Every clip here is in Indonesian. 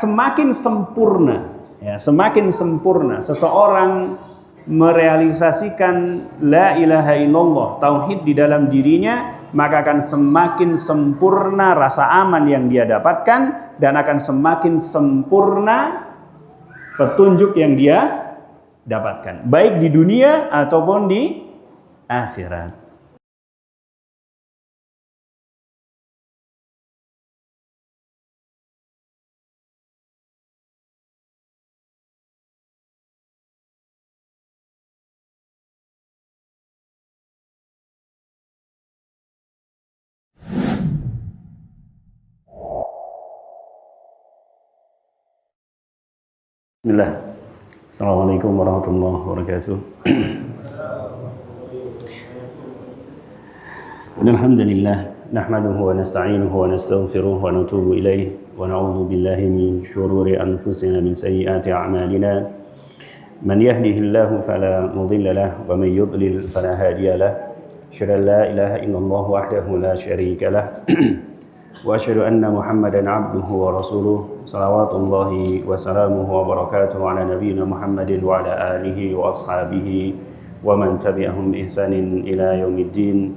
semakin sempurna, ya, semakin sempurna seseorang merealisasikan la ilaha illallah, tauhid di dalam dirinya, maka akan semakin sempurna rasa aman yang dia dapatkan dan akan semakin sempurna petunjuk yang dia dapatkan, baik di dunia ataupun di akhirat. Bismillah. Assalamualaikum warahmatullahi wabarakatuh. Alhamdulillah, nahmaduhu wa nasta'inuhu wa nastaghfiruh wa natubu ilaih wa na'udzu billahi min syururi anfusina min sayyiati a'malina. Man yahdihillahu fala mudilla lahu wa man yudlil fala hadiya lahu. Asyhadu an la ilaha illallah wahdahu la syarika lahu. Wa asyhadu anna Muhammadan abduhu wa rasuluh. Salawatullahi wa salamuhu wa barakatuhu ala nabiyyina Muhammadin wa ala alihi wa ashabihi wa man tabi'ahum bi ihsanin ila yaumiddin.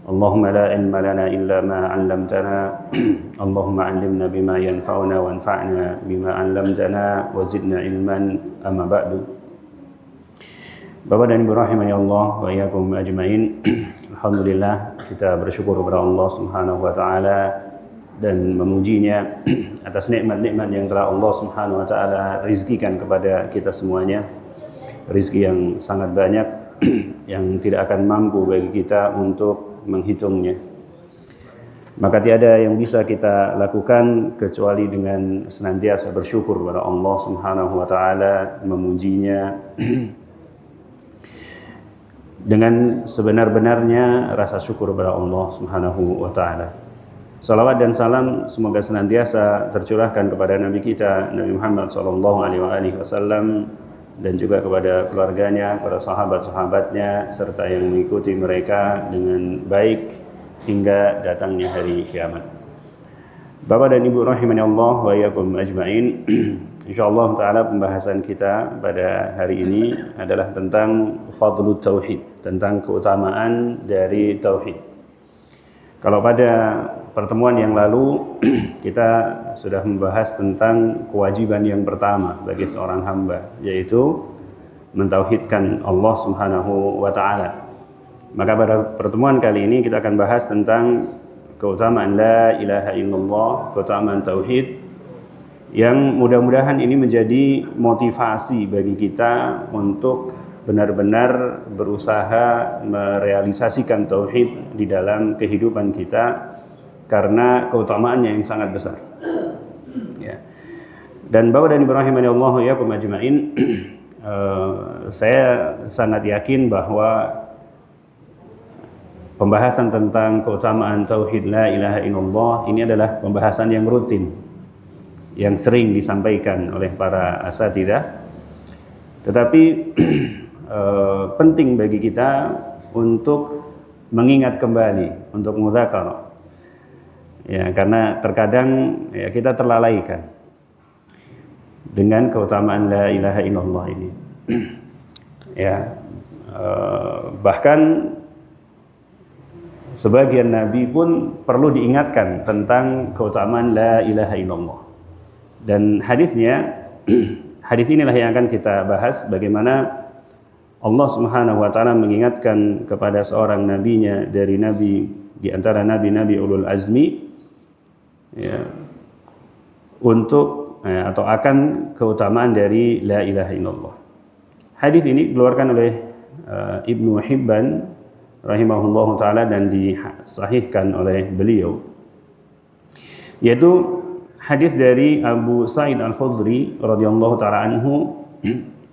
Allahumma la ilma lana illa ma 'allamtana. Allahumma 'allimna bima yanfa'una wanfa'na bima 'allamtana wa zidna ilman. Amma ba'du. Bapak dan Ibu rahimani Allah wa iyyakum ajmain. Alhamdulillah, kita bersyukur kepada Allah Subhanahu wa taala dan memujinya atas nikmat-nikmat yang telah Allah Subhanahu wa taala rizkikan kepada kita semuanya. Rizki yang sangat banyak yang tidak akan mampu bagi kita untuk menghitungnya. Maka tiada yang bisa kita lakukan kecuali dengan senantiasa bersyukur kepada Allah Subhanahu wa taala, memujinya dengan sebenar-benarnya rasa syukur kepada Allah Subhanahu wa taala. Salawat dan salam semoga senantiasa tercurahkan kepada Nabi kita Nabi Muhammad SAW dan juga kepada keluarganya, para sahabat-sahabatnya serta yang mengikuti mereka dengan baik hingga datangnya hari kiamat. Bapak dan Ibu rahimani Allah wa iyyakum ajmain. Insyaallah taala pembahasan kita pada hari ini adalah tentang fadlut tauhid, tentang keutamaan dari tauhid. Kalau pada pertemuan yang lalu kita sudah membahas tentang kewajiban yang pertama bagi seorang hamba, yaitu mentauhidkan Allah Subhanahu wa taala. Maka pada pertemuan kali ini kita akan bahas tentang keutamaan la ilaha illallah, keutamaan tauhid, yang mudah-mudahan ini menjadi motivasi bagi kita untuk benar-benar berusaha merealisasikan tauhid di dalam kehidupan kita karena keutamaannya yang sangat besar. Ya. Dan Bapak dan Ibu rahimani Allah wa iyyakum ajmain, saya sangat yakin bahwa pembahasan tentang keutamaan tauhid la ilaha illallah ini adalah pembahasan yang rutin, yang sering disampaikan oleh para asatidzah, tetapi penting bagi kita untuk mengingat kembali, untuk mudzakarah. Ya, karena terkadang ya, kita terlalaikan dengan keutamaan la ilaha illallah ini. Ya, bahkan sebagian nabi pun perlu diingatkan tentang keutamaan la ilaha illallah. Dan hadisnya, hadis inilah yang akan kita bahas, bagaimana Allah Subhanahu wa taala mengingatkan kepada seorang nabinya dari nabi di antara nabi-nabi ulul azmi, ya, untuk atau akan keutamaan dari la ilaha illallah. Hadis ini dikeluarkan oleh Ibnu Hibban rahimahullahu taala dan disahihkan oleh beliau, yaitu hadis dari Abu Sa'id Al-Khudri radhiyallahu taala anhu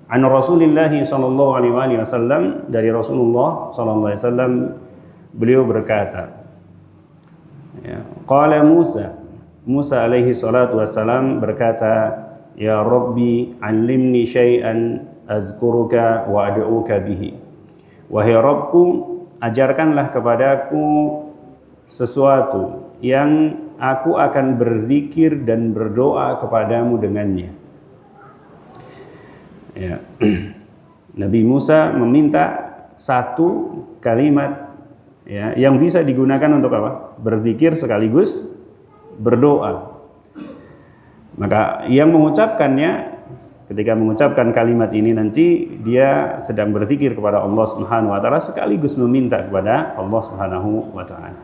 an Rasulillah sallallahu alaihi wasallam, dari Rasulullah sallallahu alaihi wasallam, beliau berkata, ya, qala Musa alaihi salatu wassalam berkata, ya Rabbi 'allimni syai'an azkuruka wa ad'uka bihi. Wahai Rabbku, ajarkanlah kepadaku sesuatu yang aku akan berzikir dan berdoa kepadamu dengannya. Ya. Nabi Musa meminta satu kalimat ya, yang bisa digunakan untuk apa? Berzikir sekaligus berdoa. Maka yang mengucapkannya, ketika mengucapkan kalimat ini nanti dia sedang berzikir kepada Allah Subhanahu wa taala sekaligus meminta kepada Allah Subhanahu wa taala.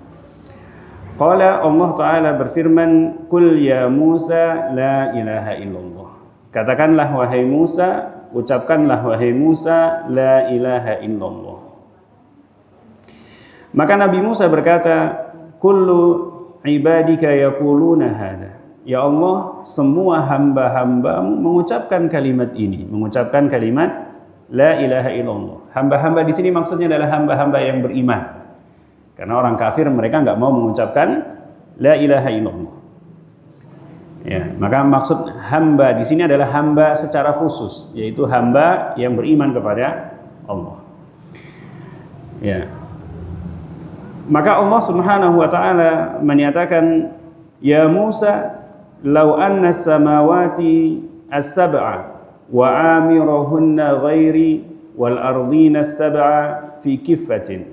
Qala Allah taala berfirman, "Qul ya Musa la ilaha illallah." Katakanlah wahai Musa, ucapkanlah wahai Musa, la ilaha illallah. Maka Nabi Musa berkata, kullu ibadika yaquluna hadza. Ya Allah, semua hamba-hambamu mengucapkan kalimat ini, mengucapkan kalimat la ilaha illallah. Hamba-hamba di sini maksudnya adalah hamba-hamba yang beriman. Karena orang kafir mereka nggak mau mengucapkan la ilaha illallah. Ya, maka maksud hamba di sini adalah hamba secara khusus, yaitu hamba yang beriman kepada Allah. Ya. Maka Allah Subhanahu wa taala menyatakan, "Ya Musa, law anna as-samawati as-sab'a wa amirahunna ghairi wal ardina as-sab'a fi kiffatin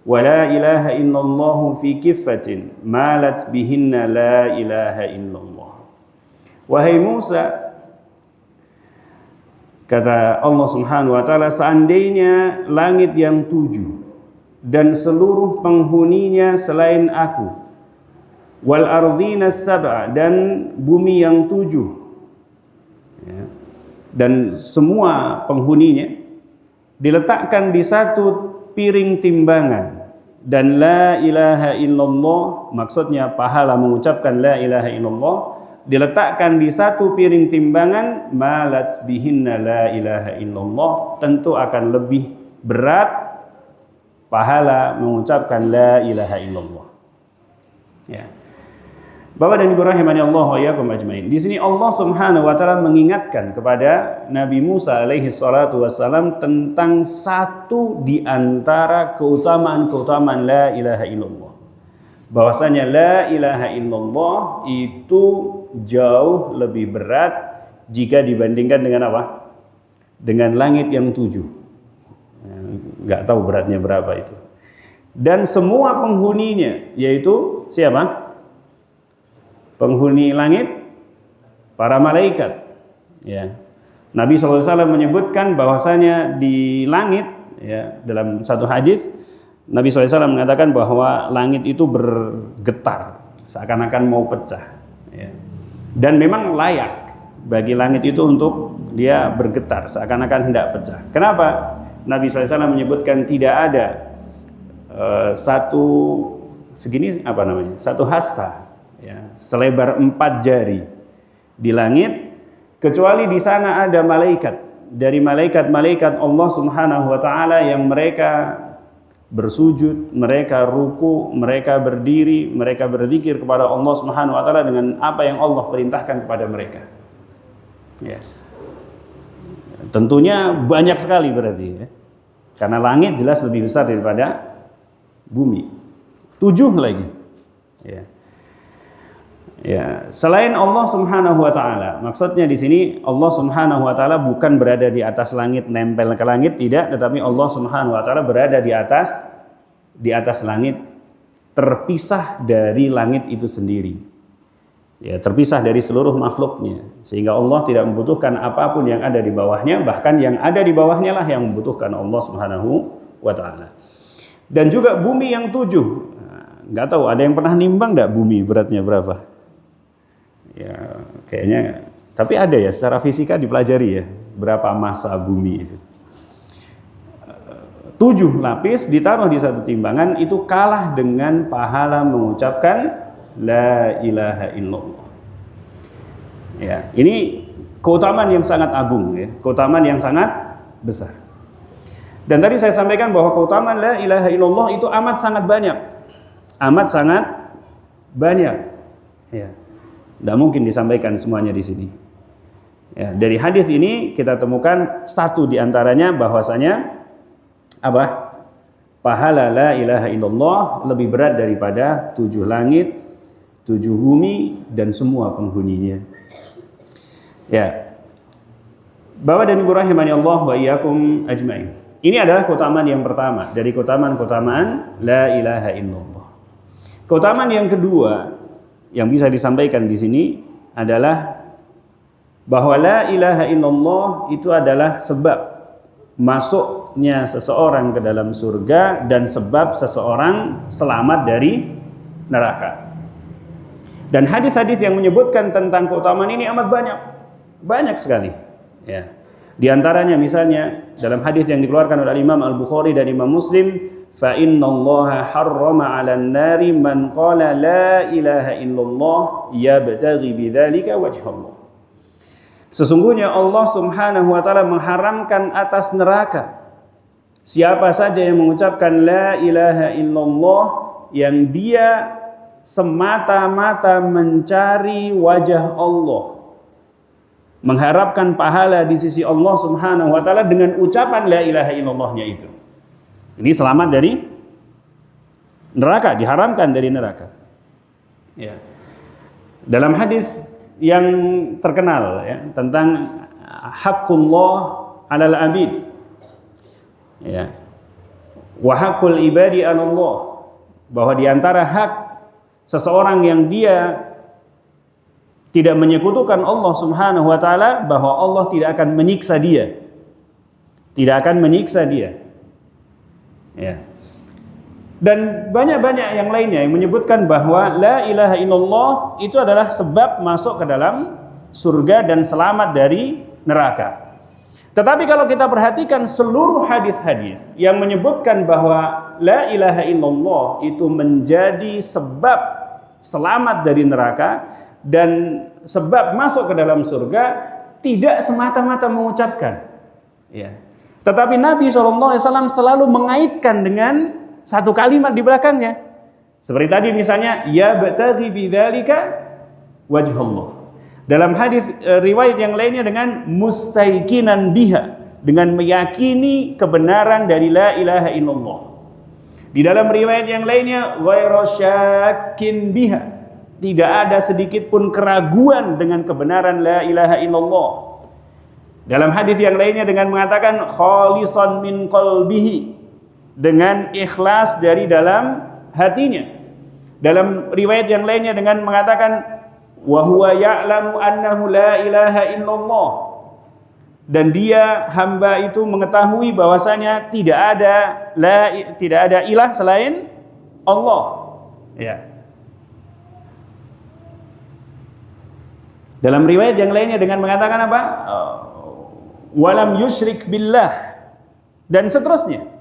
wa la ilaha illallah fi kiffatin malat bihinna la ilaha illallah." Wahai Musa, kata Allah Subhanahu wa taala, seandainya langit yang 7 dan seluruh penghuninya selain aku, wal ardina sab'a, dan bumi yang 7 ya, dan semua penghuninya diletakkan di satu piring timbangan, dan la ilaha illallah, maksudnya pahala mengucapkan la ilaha illallah, diletakkan di satu piring timbangan, malat bihinna la ilaha illallah, tentu akan lebih berat pahala mengucapkan la ilaha illallah. Ya. Bapak dan Ibu rahimani Allah wa iyyakum ajmain. Di sini Allah Subhanahu wa taala mengingatkan kepada Nabi Musa alaihi salatu wassalam tentang satu di antara keutamaan-keutamaan la ilaha illallah. Bahwasanya la ilaha illallah itu jauh lebih berat jika dibandingkan dengan apa? Dengan langit yang 7. Nggak tahu beratnya berapa itu. Dan semua penghuninya, yaitu siapa? Penghuni langit, para malaikat. Ya. Nabi SAW menyebutkan bahwasanya di langit, ya, dalam satu hadis Nabi SAW mengatakan bahwa langit itu bergetar, seakan-akan mau pecah. Ya. Dan memang layak bagi langit itu untuk dia bergetar, seakan-akan hendak pecah. Kenapa? Nabi SAW menyebutkan tidak ada satu segini apa namanya, satu hasta, ya, selebar 4 jari di langit, kecuali di sana ada malaikat dari malaikat-malaikat Allah Subhanahu wa taala yang mereka bersujud, mereka ruku, mereka berdiri, mereka berzikir kepada Allah Subhanahu wa taala dengan apa yang Allah perintahkan kepada mereka. Ya. Tentunya banyak sekali berarti ya. Karena langit jelas lebih besar daripada bumi. 7 lagi. Ya. Ya, selain Allah Subhanahu wa taala, maksudnya di sini Allah Subhanahu wa taala bukan berada di atas langit nempel ke langit, tidak, tetapi Allah Subhanahu wa taala berada di atas langit, terpisah dari langit itu sendiri. Ya, terpisah dari seluruh makhluknya, sehingga Allah tidak membutuhkan apapun yang ada di bawahnya, bahkan yang ada di bawahnya lah yang membutuhkan Allah Subhanahu wa taala. Dan juga bumi yang 7. Nggak tahu ada yang pernah nimbang nggak bumi beratnya berapa? Ya, kayaknya, tapi ada ya, secara fisika dipelajari ya, berapa massa bumi itu. 7 lapis ditaruh di satu timbangan, itu kalah dengan pahala mengucapkan la ilaha illallah. Ya, ini keutamaan yang sangat agung ya, keutamaan yang sangat besar. Dan tadi saya sampaikan bahwa keutamaan la ilaha illallah itu amat sangat banyak. Amat sangat banyak. Ya. Tidak mungkin disampaikan semuanya di sini. Ya, dari hadis ini kita temukan satu di antaranya bahwasanya apa? Pahala la ilaha illallah lebih berat daripada 7 langit, tujuh bumi dan semua penghuninya. Ya. Bapak dan Ibu rahimani Allah wa iyyakum ajmain. Ini adalah keutamaan yang pertama dari keutamaan la ilaha illallah. Keutamaan yang kedua yang bisa disampaikan di sini adalah bahwa la ilaha illallah itu adalah sebab masuknya seseorang ke dalam surga dan sebab seseorang selamat dari neraka. Dan hadis-hadis yang menyebutkan tentang keutamaan ini amat banyak sekali. Ya. Di antaranya misalnya dalam hadis yang dikeluarkan oleh Imam Al-Bukhari dan Imam Muslim, fa innallaha harrama 'alan nari man qala la ilaha illallah yabtaghi bidzalika wajhallah. Sesungguhnya Allah Subhanahu wa taala mengharamkan atas neraka siapa saja yang mengucapkan la ilaha illallah yang dia semata-mata mencari wajah Allah, mengharapkan pahala di sisi Allah Subhanahu wa taala dengan ucapan la ilaha illallahnya itu. Ini selamat dari neraka, diharamkan dari neraka. Ya. Dalam hadis yang terkenal ya, tentang haqqullah 'alal 'abid. Ya. Wa haqqul ibadi 'ala Allah, bahwa di antara hak seseorang yang dia tidak menyekutukan Allah Subhanahu wa taala, bahwa Allah tidak akan menyiksa dia. Tidak akan menyiksa dia. Ya. Dan banyak-banyak yang lainnya yang menyebutkan bahwa la ilaha illallah itu adalah sebab masuk ke dalam surga dan selamat dari neraka. Tetapi kalau kita perhatikan seluruh hadis-hadis yang menyebutkan bahwa la ilaha illallah itu menjadi sebab selamat dari neraka dan sebab masuk ke dalam surga, tidak semata-mata mengucapkan. Ya. Tetapi Nabi SAW selalu mengaitkan dengan satu kalimat di belakangnya. Seperti tadi misalnya, ya bataghi bidzalika wajhallah. Dalam hadis riwayat yang lainnya dengan mustaiqinan biha, dengan meyakini kebenaran dari la ilaha illallah. Di dalam riwayat yang lainnya ghairu syakkin biha, tidak ada sedikit pun keraguan dengan kebenaran la ilaha illallah. Dalam hadis yang lainnya dengan mengatakan khalisan min qalbihi, dengan ikhlas dari dalam hatinya. Dalam riwayat yang lainnya dengan mengatakan wa huwa ya'lamu annahu la ilaha illallah, dan dia hamba itu mengetahui bahwasanya tidak ada ilah selain Allah. Ya. Dalam riwayat yang lainnya dengan mengatakan apa? Walam yusyrik billah, dan seterusnya.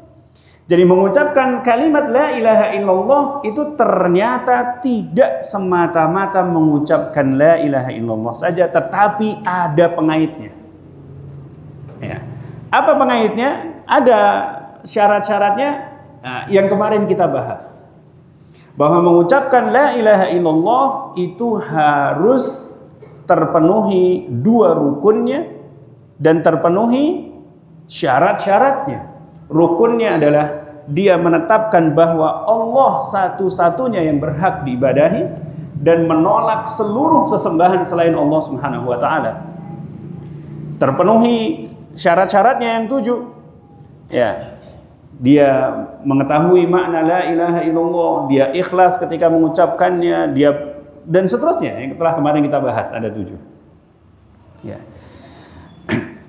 Jadi mengucapkan kalimat la ilaha illallah itu ternyata tidak semata-mata mengucapkan la ilaha illallah saja, tetapi ada pengaitnya. Ya. Apa pengaitnya? Ada syarat-syaratnya yang kemarin kita bahas. Bahwa mengucapkan la ilaha illallah itu harus terpenuhi dua rukunnya dan terpenuhi syarat-syaratnya. Rukunnya adalah dia menetapkan bahwa Allah satu-satunya yang berhak diibadahi dan menolak seluruh sesembahan selain Allah Subhanahu wa taala. Terpenuhi syarat-syaratnya yang 7. Ya. Dia mengetahui makna la ilaha illallah, dia ikhlas ketika mengucapkannya, dia dan seterusnya yang telah kemarin kita bahas ada 7. Ya.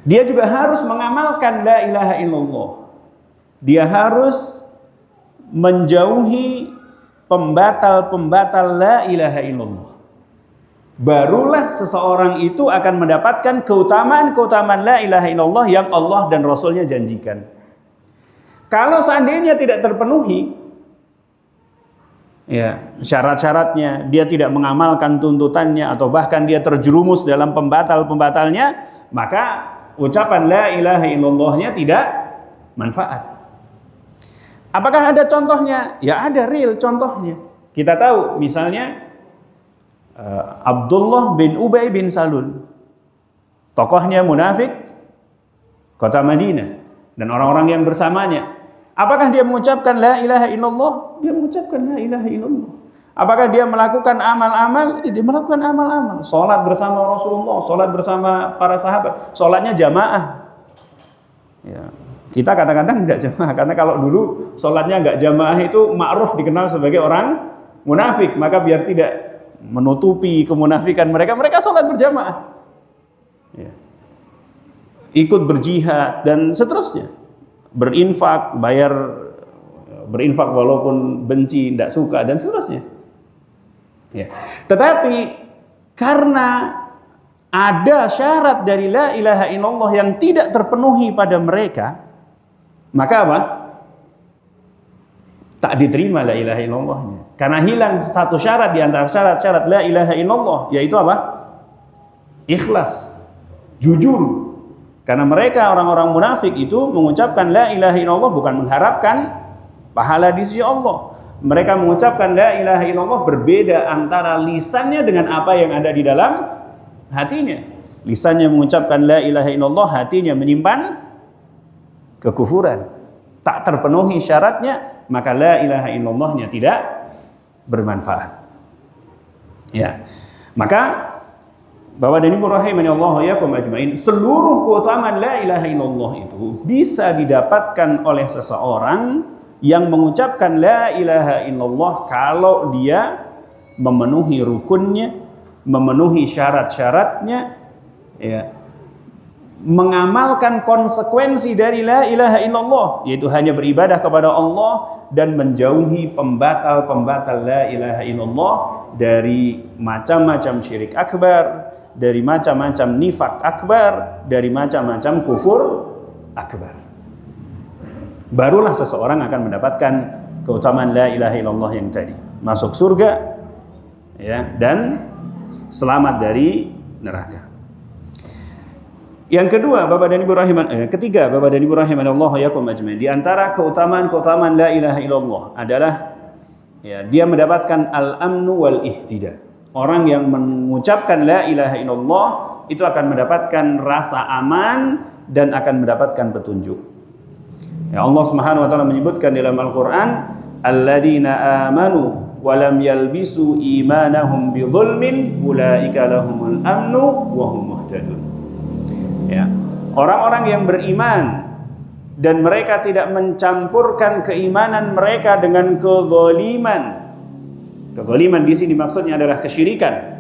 Dia juga harus mengamalkan la ilaha illallah. Dia harus menjauhi pembatal-pembatal la ilaha illallah. Barulah seseorang itu akan mendapatkan keutamaan-keutamaan la ilaha illallah yang Allah dan Rasulnya janjikan. Kalau seandainya tidak terpenuhi ya syarat-syaratnya, dia tidak mengamalkan tuntutannya, atau bahkan dia terjerumus dalam pembatal-pembatalnya, maka ucapan la ilaha illallahnya tidak manfaat. Apakah ada contohnya? Ya ada real contohnya. Kita tahu misalnya Abdullah bin Ubay bin Salul, tokohnya munafik kota Madinah dan orang-orang yang bersamanya. Apakah dia mengucapkan la ilaha illallah? Dia mengucapkan la ilaha illallah. Apakah dia melakukan amal-amal? Dia melakukan amal-amal. Sholat bersama Rasulullah, sholat bersama para sahabat, sholatnya jamaah. Ya. Kita kadang-kadang nggak jamaah, karena kalau dulu sholatnya nggak jamaah itu ma'ruf dikenal sebagai orang munafik. Maka biar tidak menutupi kemunafikan mereka, mereka sholat berjamaah. Ya. Ikut berjihad dan seterusnya. Berinfak, berinfak walaupun benci, tidak suka dan seterusnya. Ya. Tetapi karena ada syarat dari la ilaha illallah yang tidak terpenuhi pada mereka, maka apa? Tak diterima la ilaha illallahnya. Karena hilang satu syarat di antara syarat-syarat la ilaha illallah, yaitu apa? Ikhlas, jujur. Karena mereka orang-orang munafik itu mengucapkan la ilaha illallah bukan mengharapkan pahala di sisi Allah. Mereka mengucapkan la ilaha illallah berbeda antara lisannya dengan apa yang ada di dalam hatinya. Lisannya mengucapkan la ilaha illallah, hatinya menyimpan kekufuran. Tak terpenuhi syaratnya, maka la ilaha illallahnya tidak bermanfaat. Ya. Maka Bapak dan Ibu rahimani Allah wa iyyakum ajmain, seluruh keutamaan la ilaha illallah itu bisa didapatkan oleh seseorang yang mengucapkan la ilaha illallah kalau dia memenuhi rukunnya, memenuhi syarat-syaratnya, ya, mengamalkan konsekuensi dari la ilaha illallah, yaitu hanya beribadah kepada Allah dan menjauhi pembatal-pembatal la ilaha illallah dari macam-macam syirik akbar, dari macam-macam nifak akbar, dari macam-macam kufur akbar. Barulah seseorang akan mendapatkan keutamaan la ilaha illallah yang tadi, masuk surga, ya, dan selamat dari neraka. Yang kedua, Bapak dan Ibu ketiga, Bapak dan Ibu rahimanallahu wa iyyakum ajmain, di antara keutamaan la ilaha illallah adalah, ya, dia mendapatkan al-amnu wal ihtida. Orang yang mengucapkan la ilaha illallah itu akan mendapatkan rasa aman dan akan mendapatkan petunjuk. Ya, Allah Subhanahu wa taala menyebutkan dalam Al-Qur'an, alladzina amanu wa lam yalbisu imanahum bidzulmin ulaika lahumul amnu wa hum muhtadun. Ya, orang-orang yang beriman dan mereka tidak mencampurkan keimanan mereka dengan kezaliman. Kezaliman di sini maksudnya adalah kesyirikan.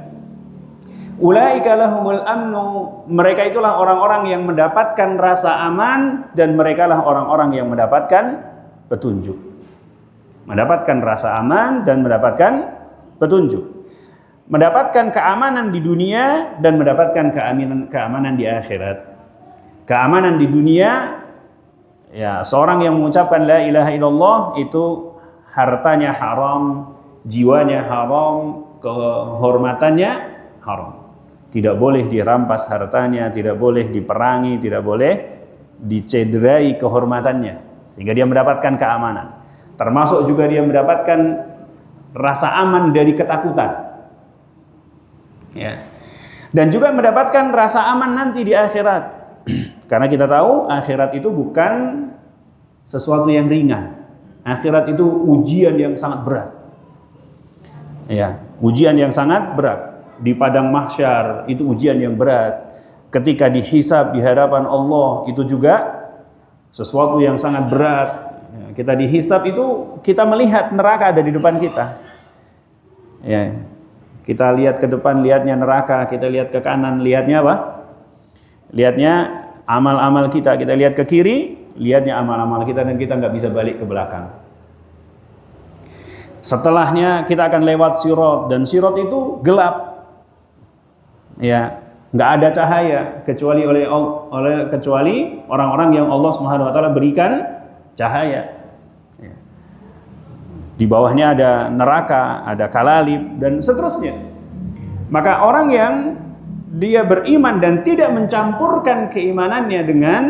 Ulaika lahumul amnu, mereka itulah orang-orang yang mendapatkan rasa aman dan mereka lah orang-orang yang mendapatkan petunjuk. Mendapatkan rasa aman dan mendapatkan petunjuk. Mendapatkan keamanan di dunia dan mendapatkan keamanan di akhirat. Keamanan di dunia, ya, seorang yang mengucapkan la ilaha illallah itu hartanya haram, jiwanya haram, kehormatannya haram. Tidak boleh dirampas hartanya, tidak boleh diperangi, tidak boleh dicederai kehormatannya, sehingga dia mendapatkan keamanan. Termasuk juga dia mendapatkan rasa aman dari ketakutan, ya. Dan juga mendapatkan rasa aman nanti di akhirat. Karena kita tahu akhirat itu bukan sesuatu yang ringan. Akhirat itu ujian yang sangat berat. Ya, ujian yang sangat berat. Di padang mahsyar itu ujian yang berat. Ketika dihisab di hadapan Allah itu juga sesuatu yang sangat berat. Kita dihisab itu kita melihat neraka ada di depan kita. Ya. Kita lihat ke depan, lihatnya neraka. Kita lihat ke kanan, lihatnya apa? Lihatnya amal-amal kita. Kita lihat ke kiri, lihatnya amal-amal kita, dan kita nggak bisa balik ke belakang. Setelahnya kita akan lewat sirat, dan sirat itu gelap. Ya, nggak ada cahaya kecuali kecuali orang-orang yang Allah Subhanahu wa taala berikan cahaya. Ya. Di bawahnya ada neraka, ada kalalib dan seterusnya. Maka orang yang dia beriman dan tidak mencampurkan keimanannya dengan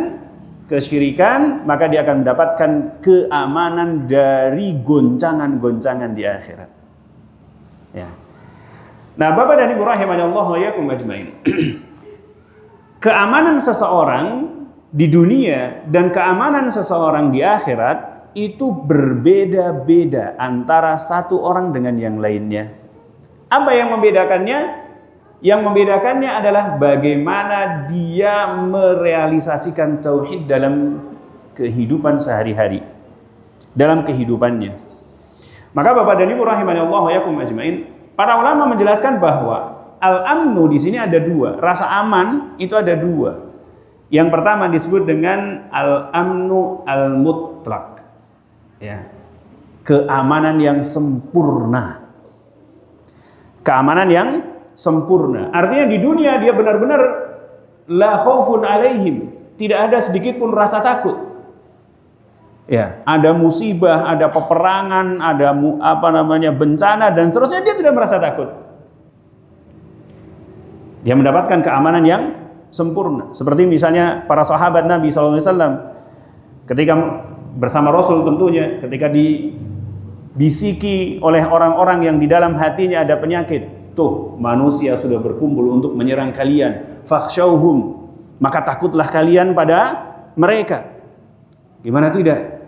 kesyirikan, maka dia akan mendapatkan keamanan dari goncangan-goncangan di akhirat. Ya. Nah, Bapak dan Ibu rahimanallahu wa iyyakum ajmain. Keamanan seseorang di dunia dan keamanan seseorang di akhirat itu berbeda-beda antara satu orang dengan yang lainnya. Apa yang membedakannya? Yang membedakannya adalah bagaimana dia merealisasikan tauhid dalam kehidupan sehari-hari, dalam kehidupannya. Maka Bapak dan Ibu rahimani Allah wa yakum ajmain, para ulama menjelaskan bahwa al-amnu di sini ada dua, rasa aman itu ada dua. Yang pertama disebut dengan al-amnu al-mutlaq. Ya. Keamanan yang sempurna. Keamanan yang sempurna. Artinya di dunia dia benar-benar la khaufun alaihim, tidak ada sedikit pun rasa takut. Ya, ada musibah, ada peperangan, ada bencana dan seterusnya, dia tidak merasa takut. Dia mendapatkan keamanan yang sempurna. Seperti misalnya para sahabat Nabi SAW ketika bersama Rasul tentunya, ketika dibisiki oleh orang-orang yang di dalam hatinya ada penyakit, tuh manusia sudah berkumpul untuk menyerang kalian, fakhshawhum, maka takutlah kalian pada mereka. Gimana tidak?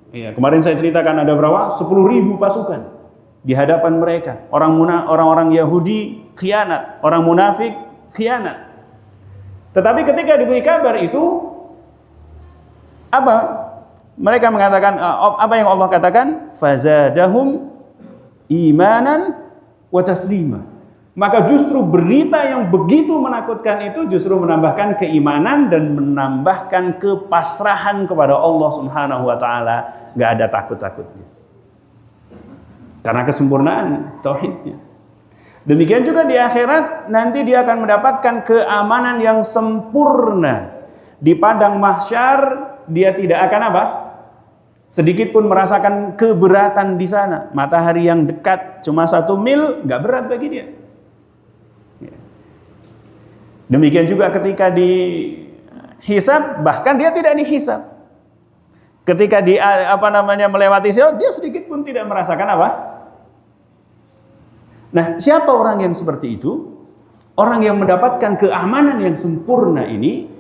Ya, kemarin saya ceritakan ada berapa? 10.000 pasukan di hadapan mereka. Orang-orang Yahudi khianat, orang munafik khianat. Tetapi ketika diberi kabar itu, apa? Mereka mengatakan, apa yang Allah katakan? Fazadahum imanan wa taslima. Maka justru berita yang begitu menakutkan itu justru menambahkan keimanan dan menambahkan kepasrahan kepada Allah Subhanahu wa taala, enggak ada takut-takutnya. Karena kesempurnaan tauhidnya. Demikian juga di akhirat nanti dia akan mendapatkan keamanan yang sempurna. Di padang mahsyar dia tidak akan apa? Sedikit pun merasakan keberatan di sana. Matahari yang dekat cuma 1 mil nggak berat bagi dia. Demikian juga ketika dihisab, bahkan dia tidak dihisab. Ketika melewati sirat, dia sedikit pun tidak merasakan apa? Nah, siapa orang yang seperti itu? Orang yang mendapatkan keamanan yang sempurna ini,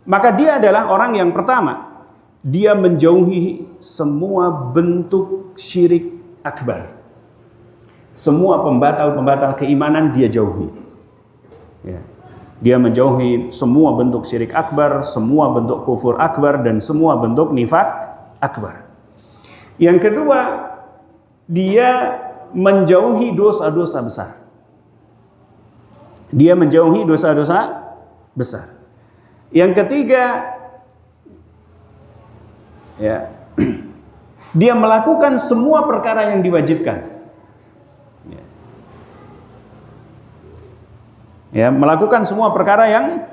maka dia adalah orang yang pertama, dia menjauhi semua bentuk syirik akbar. Semua pembatal-pembatal keimanan dia jauhi. Ya. Dia menjauhi semua bentuk syirik akbar, semua bentuk kufur akbar, dan semua bentuk nifak akbar. Yang kedua, dia menjauhi dosa-dosa besar. Dia menjauhi dosa-dosa besar. Yang ketiga, ya, dia melakukan semua perkara yang diwajibkan. Ya, melakukan semua perkara yang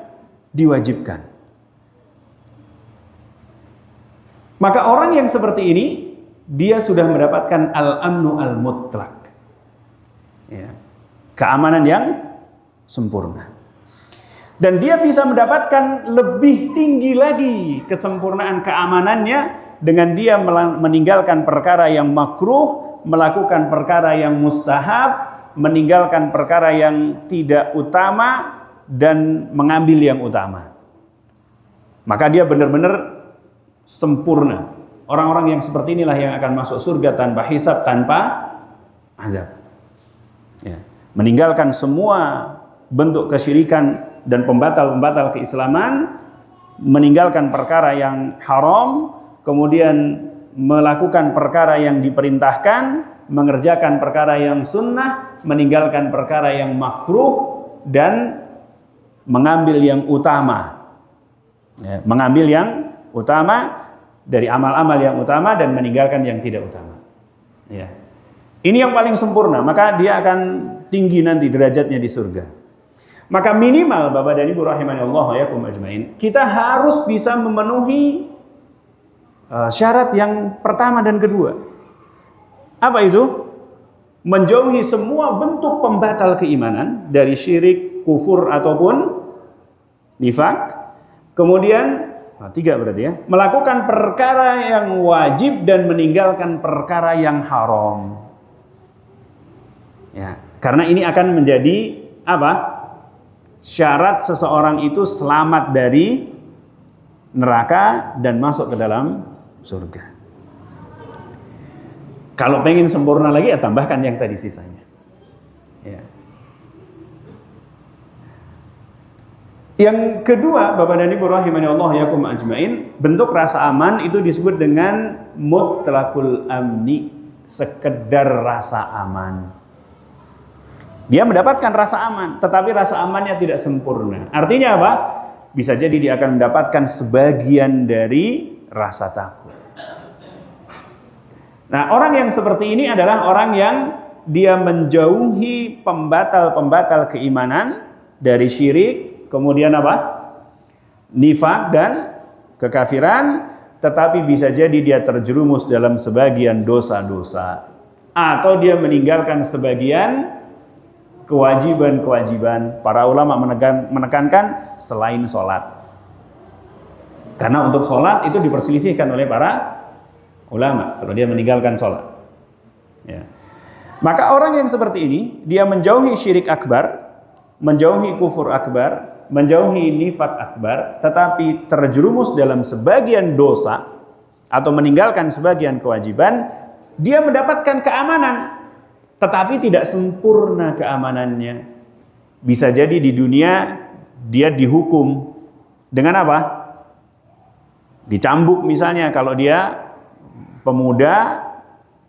diwajibkan. Maka orang yang seperti ini, dia sudah mendapatkan al-amnu al-mutlaq. Ya, keamanan yang sempurna. Dan dia bisa mendapatkan lebih tinggi lagi kesempurnaan keamanannya dengan dia meninggalkan perkara yang makruh, melakukan perkara yang mustahab, meninggalkan perkara yang tidak utama dan mengambil yang utama. Maka dia benar-benar sempurna. Orang-orang yang seperti inilah yang akan masuk surga tanpa hisab, tanpa azab. Ya. Meninggalkan semua bentuk kesyirikan dan pembatal-pembatal keislaman, meninggalkan perkara yang haram, kemudian melakukan perkara yang diperintahkan, mengerjakan perkara yang sunnah, meninggalkan perkara yang makruh, dan mengambil yang utama. Ya, mengambil yang utama dari amal-amal yang utama dan meninggalkan yang tidak utama. Ya. Ini yang paling sempurna, maka dia akan tinggi nanti derajatnya di surga. Maka minimal Bapak dan Ibu rahimani Allah wa yakum ajmain, kita harus bisa memenuhi syarat yang pertama dan kedua. Apa itu? Menjauhi semua bentuk pembatal keimanan dari syirik, kufur ataupun nifak. Kemudian 3 berarti ya, melakukan perkara yang wajib dan meninggalkan perkara yang haram. Ya, karena ini akan menjadi apa? Syarat seseorang itu selamat dari neraka dan masuk ke dalam surga. Kalau pengen sempurna lagi, ya tambahkan yang tadi sisanya. Ya. Yang kedua, Bapak dan Ibu rahimani Allah yakum ajmain, bentuk rasa aman itu disebut dengan mutlaqul amni, sekedar rasa aman. Dia mendapatkan rasa aman, tetapi rasa amannya tidak sempurna. Artinya apa? Bisa jadi dia akan mendapatkan sebagian dari rasa takut. Nah, orang yang seperti ini adalah orang yang dia menjauhi pembatal-pembatal keimanan dari syirik, kemudian apa? Nifak dan kekafiran, tetapi bisa jadi dia terjerumus dalam sebagian dosa-dosa, atau dia meninggalkan sebagian kewajiban-kewajiban. Para ulama menekankan selain sholat, karena untuk sholat itu diperselisihkan oleh para ulama kalau dia meninggalkan sholat. Ya. Maka orang yang seperti ini, dia menjauhi syirik akbar, menjauhi kufur akbar, menjauhi nifak akbar, tetapi terjerumus dalam sebagian dosa atau meninggalkan sebagian kewajiban, dia mendapatkan keamanan, tetapi tidak sempurna keamanannya. Bisa jadi di dunia dia dihukum dengan apa? Dicambuk misalnya kalau dia pemuda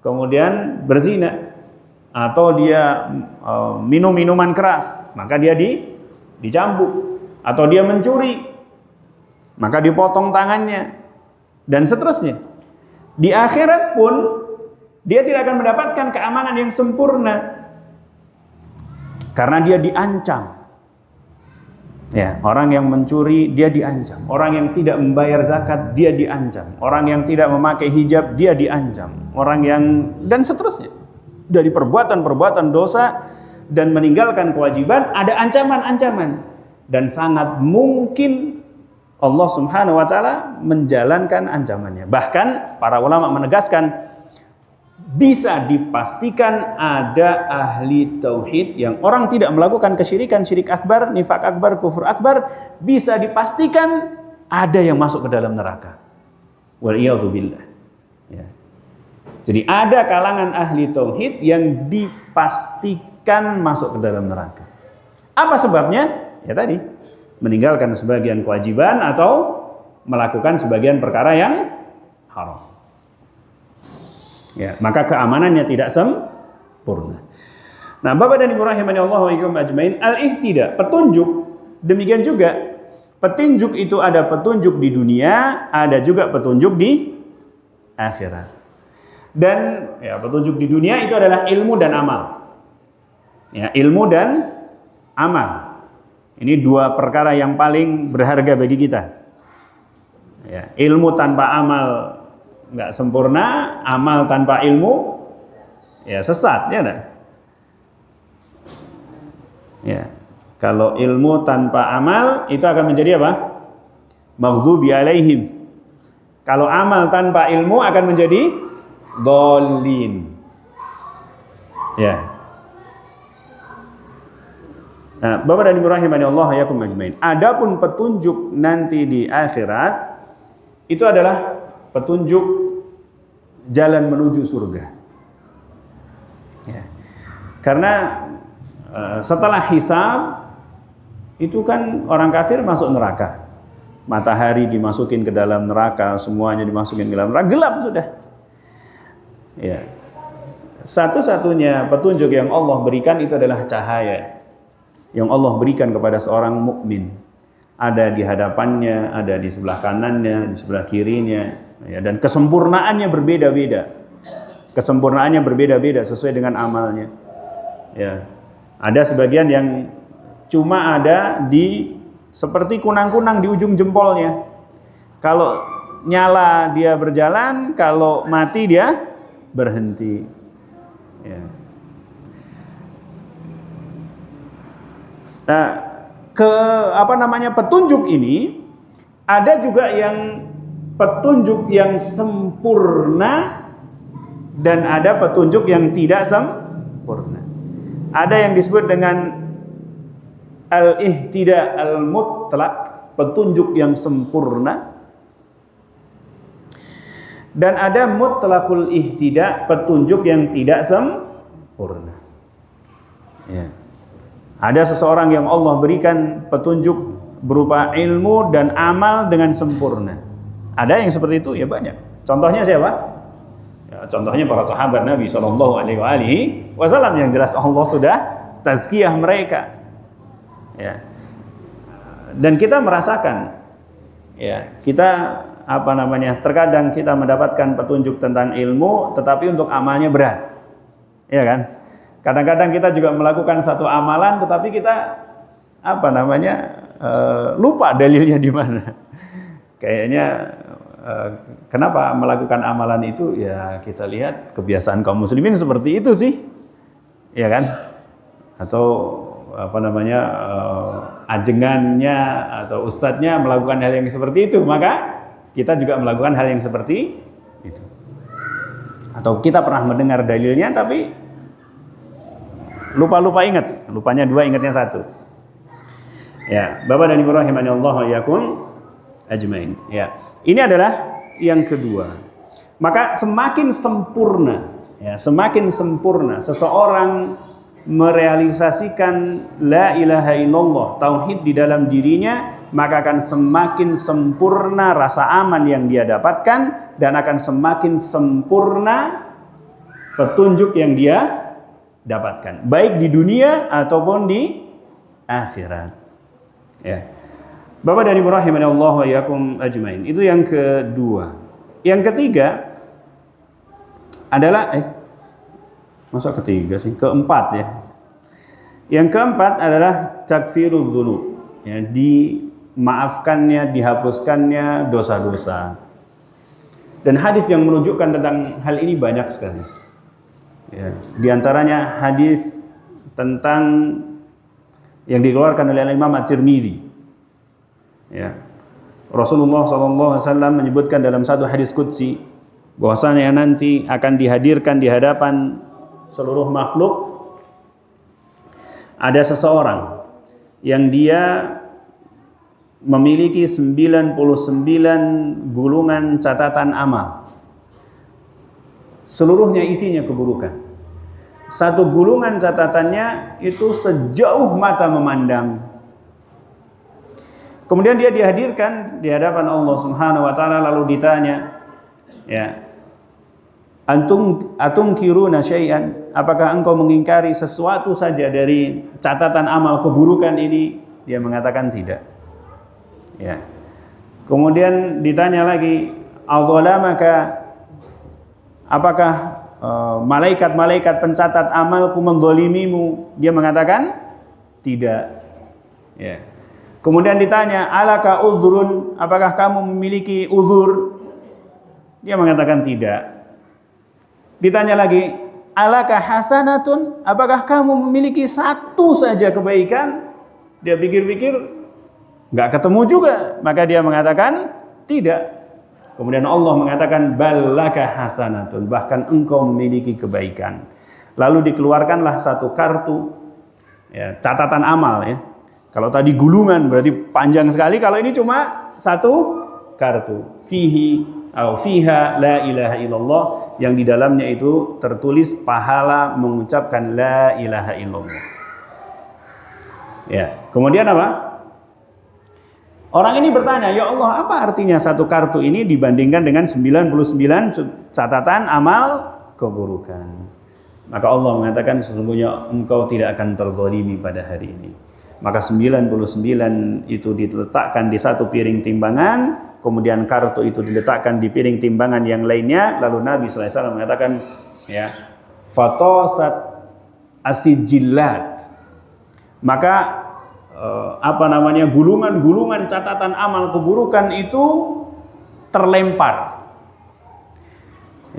kemudian berzina, atau dia minum minuman keras, maka dia dicambuk, atau dia mencuri, maka dipotong tangannya, dan seterusnya. Di akhirat pun dia tidak akan mendapatkan keamanan yang sempurna, karena dia diancam. Ya, orang yang mencuri dia diancam, orang yang tidak membayar zakat dia diancam, orang yang tidak memakai hijab dia diancam, orang yang dan seterusnya. Dari perbuatan-perbuatan dosa dan meninggalkan kewajiban ada ancaman-ancaman, dan sangat mungkin Allah Subhanahu wa taala menjalankan ancamannya. Bahkan para ulama menegaskan bisa dipastikan ada ahli tauhid yang orang tidak melakukan kesyirikan, syirik akbar, nifak akbar, kufur akbar, bisa dipastikan ada yang masuk ke dalam neraka. Waliyadzubillah. Ya. Jadi ada kalangan ahli tauhid yang dipastikan masuk ke dalam neraka. Apa sebabnya? Ya tadi, meninggalkan sebagian kewajiban atau melakukan sebagian perkara yang haram. Ya, maka keamanannya tidak sempurna. Nah, Bapak dan Ibu rahimani Allah wa iyyakum ajmain, al-ihtida, petunjuk, demikian juga petunjuk itu ada petunjuk di dunia, ada juga petunjuk di akhirat. Dan ya, petunjuk di dunia itu adalah ilmu dan amal. Ya, ilmu dan amal. Ini dua perkara yang paling berharga bagi kita. Ya, ilmu tanpa amal nggak sempurna, amal tanpa ilmu ya sesat, ya enggak? Ya. Kalau ilmu tanpa amal itu akan menjadi apa? Maghdubi alaihim. Kalau amal tanpa ilmu akan menjadi dhalin. Ya. Nah, Bapak dan Ibu rahimani Allah yakum ajmain. Adapun petunjuk nanti di akhirat itu adalah petunjuk jalan menuju surga. Ya. Karena setelah hisab itu kan orang kafir masuk neraka, matahari dimasukin ke dalam neraka, semuanya dimasukin ke dalam neraka, gelap sudah. Ya. Satu-satunya petunjuk yang Allah berikan itu adalah cahaya yang Allah berikan kepada seorang mukmin. Ada di hadapannya, ada di sebelah kanannya, di sebelah kirinya. Ya, dan kesempurnaannya berbeda-beda. Kesempurnaannya berbeda-beda sesuai dengan amalnya. Ya. Ada sebagian yang cuma ada di seperti kunang-kunang di ujung jempolnya. Kalau nyala dia berjalan, kalau mati dia berhenti. Ya. Nah, petunjuk ini ada juga yang petunjuk yang sempurna dan ada petunjuk yang tidak sempurna. Ada yang disebut dengan al-ihtida al-mutlaq, petunjuk yang sempurna. Dan ada mutlaqul ihtida, petunjuk yang tidak sempurna. Ya. Ada seseorang yang Allah berikan petunjuk berupa ilmu dan amal dengan sempurna. Ada yang seperti itu, ya banyak. Contohnya siapa? Ya, contohnya para sahabat Nabi Shallallahu Alaihi Wasallam yang jelas Allah sudah tazkiyah mereka. Ya. Dan kita merasakan, ya, kita terkadang kita mendapatkan petunjuk tentang ilmu, tetapi untuk amalnya berat, ya kan? Kadang-kadang kita juga melakukan satu amalan, tetapi kita lupa dalilnya di mana. Kayaknya kenapa melakukan amalan itu? Ya kita lihat kebiasaan kaum muslimin seperti itu sih, ya kan? Atau ajengannya atau ustadznya melakukan hal yang seperti itu, maka kita juga melakukan hal yang seperti itu. Atau kita pernah mendengar dalilnya tapi lupa ingat, lupanya dua, ingatnya satu. Ya, Bapak dan Ibu rahimani Allah wa iyyakum ajmain. Ya, ini adalah yang kedua. Maka semakin sempurna seseorang merealisasikan la ilaha illallah, tauhid di dalam dirinya, maka akan semakin sempurna rasa aman yang dia dapatkan dan akan semakin sempurna petunjuk yang dia dapatkan, baik di dunia ataupun di akhirat. Ya. Bapak dan Ibu rahimani Allah wa iyyakum ajmain. Itu yang kedua. Yang ketiga adalah masa ketiga sih? Keempat ya. Yang keempat adalah takfirul dzunub. Ya, dimaafkannya, dihapuskannya dosa-dosa. Dan hadis yang menunjukkan tentang hal ini banyak sekali. Ya, di antaranya hadis tentang yang dikeluarkan oleh Imam At-Tirmidzi. Ya. Rasulullah SAW menyebutkan dalam satu hadis qudsi bahwasanya nanti akan dihadirkan di hadapan seluruh makhluk ada seseorang yang dia memiliki 99 gulungan catatan amal. Seluruhnya isinya keburukan. Satu gulungan catatannya itu sejauh mata memandang. Kemudian dia dihadirkan di hadapan Allah Subhanahu wa taala, lalu ditanya, ya, atungkiruna syai'an, apakah engkau mengingkari sesuatu saja dari catatan amal keburukan ini? Dia mengatakan tidak. Ya. Kemudian ditanya lagi, adzalamaka, apakah malaikat-malaikat pencatat amalku mendolimimu? Dia mengatakan tidak. Ya. Kemudian ditanya, alaka udhrun, apakah kamu memiliki uzur? Dia mengatakan tidak. Ditanya lagi, alaka hasanatun, apakah kamu memiliki satu saja kebaikan? Dia pikir-pikir, nggak ketemu juga, maka dia mengatakan tidak. Kemudian Allah mengatakan balaka hasanatun, bahkan engkau memiliki kebaikan. Lalu dikeluarkanlah satu kartu, ya, catatan amal ya. Kalau tadi gulungan berarti panjang sekali, kalau ini cuma satu kartu. Fiha la ilaha illallah, yang di dalamnya itu tertulis pahala mengucapkan la ilaha illallah. Ya, kemudian apa? Orang ini bertanya, ya Allah, apa artinya satu kartu ini dibandingkan dengan 99 catatan amal keburukan? Maka Allah mengatakan, sesungguhnya engkau tidak akan terzalimi pada hari ini. Maka 99 itu diletakkan di satu piring timbangan, kemudian kartu itu diletakkan di piring timbangan yang lainnya, lalu Nabi SAW mengatakan, ya, fatosat asijillat, maka gulungan catatan amal keburukan itu terlempar,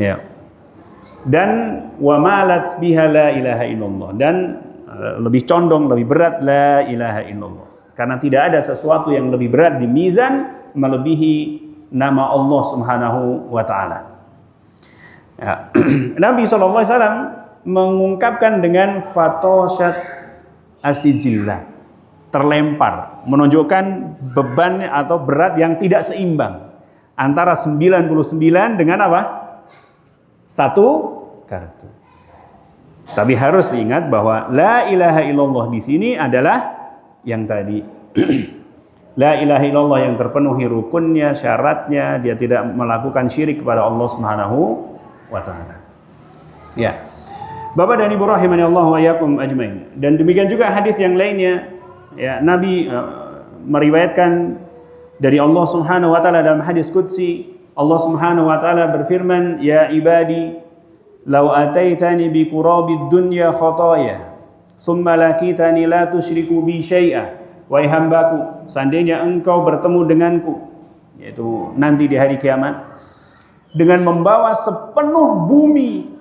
ya, dan wamalat biha la ilaha illallah, dan lebih condong, lebih berat la ilaha illallah, karena tidak ada sesuatu yang lebih berat di mizan melebihi nama Allah Subhanahu wa taala. Ya. Nabi SAW mengungkapkan dengan fatoshat asijillah, terlempar, menunjukkan beban atau berat yang tidak seimbang antara 99 dengan apa? satu kartu. Tapi harus diingat bahwa la ilaha illallah di sini adalah yang tadi. La ilaha illallah yang terpenuhi rukunnya, syaratnya, dia tidak melakukan syirik kepada Allah Subhanahu wa taala. Ya. Bapak dan Ibu rahimani Allah wa iyyakum ajmain. Dan demikian juga hadis yang lainnya, ya, Nabi meriwayatkan dari Allah Subhanahu wa taala dalam hadis qudsi, Allah Subhanahu wa taala berfirman, "Ya ibadi, law ataitani bi qurabid dunya khataya, thumma lakitani la tusyriku bi syai'a." Wahai hambaku, seandainya engkau bertemu denganku, yaitu nanti di hari kiamat, dengan membawa sepenuh bumi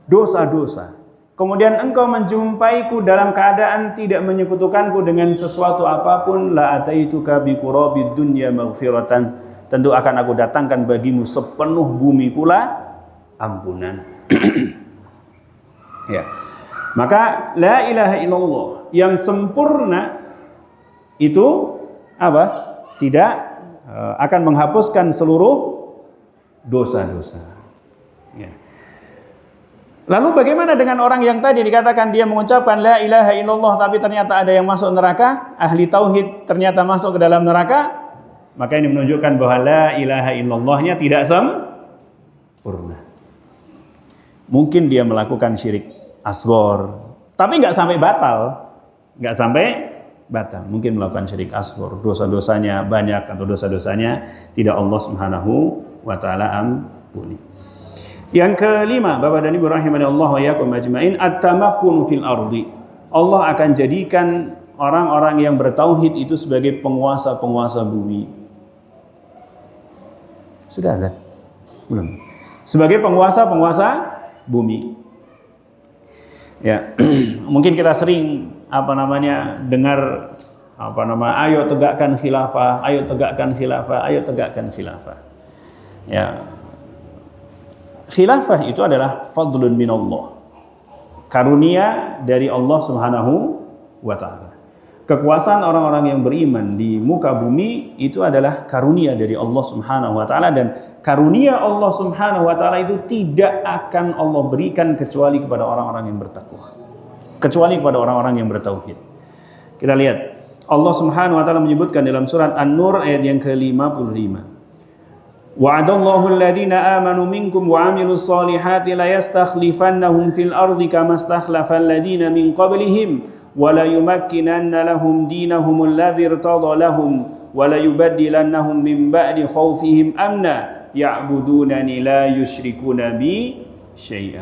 dosa-dosa, kemudian engkau menjumpaiku dalam keadaan tidak menyekutukanku dengan sesuatu apapun, la ataituka bi qurabid dunya maghfiratan, tentu akan aku datangkan bagimu sepenuh bumi pula ampunan. Ya. Maka la ilaha illallah yang sempurna itu apa? Tidak akan menghapuskan seluruh dosa-dosa. Ya. Lalu bagaimana dengan orang yang tadi dikatakan dia mengucapkan la ilaha illallah tapi ternyata ada yang masuk neraka, ahli tauhid ternyata masuk ke dalam neraka? Maka ini menunjukkan bahwa la ilaha illallahnya tidak sempurna. Mungkin dia melakukan syirik asghar, tapi nggak sampai batal, mungkin melakukan syirik asghar, dosa-dosanya banyak atau dosa-dosanya tidak Allah Subhanahu wa taala ampuni. Yang kelima, Bapak dan Ibu rahimani Allah wa iyyakum ajmain, at-tamakkun fil ardi. Allah akan jadikan orang-orang yang bertauhid itu sebagai penguasa-penguasa bumi. Sudah ada? Belum. Sebagai penguasa-penguasa bumi. Ya, mungkin kita sering dengar ayo tegakkan khilafah, ayo tegakkan khilafah, ayo tegakkan khilafah. Ya. Khilafah itu adalah fadlun minallah. Karunia dari Allah Subhanahu wa taala. Kekuasaan orang-orang yang beriman di muka bumi itu adalah karunia dari Allah Subhanahu wa taala, dan karunia Allah Subhanahu wa taala itu tidak akan Allah berikan kecuali kepada orang-orang yang bertakwa. Kecuali kepada orang-orang yang bertauhid. Kita lihat Allah Subhanahu wa taala menyebutkan dalam surat An-Nur ayat yang ke-55. Wa'adallahu alladhina amanu minkum wa 'amilus solihati la yastakhlifannahum fil ardi kama istakhlafal ladina min qablihim wa la yumakkinanna lahum dinahum alladhi irtada lahum wa la yubaddilannahum min ba'di khawfihim amna ya'budunani la yusyrikuna bi syai'a.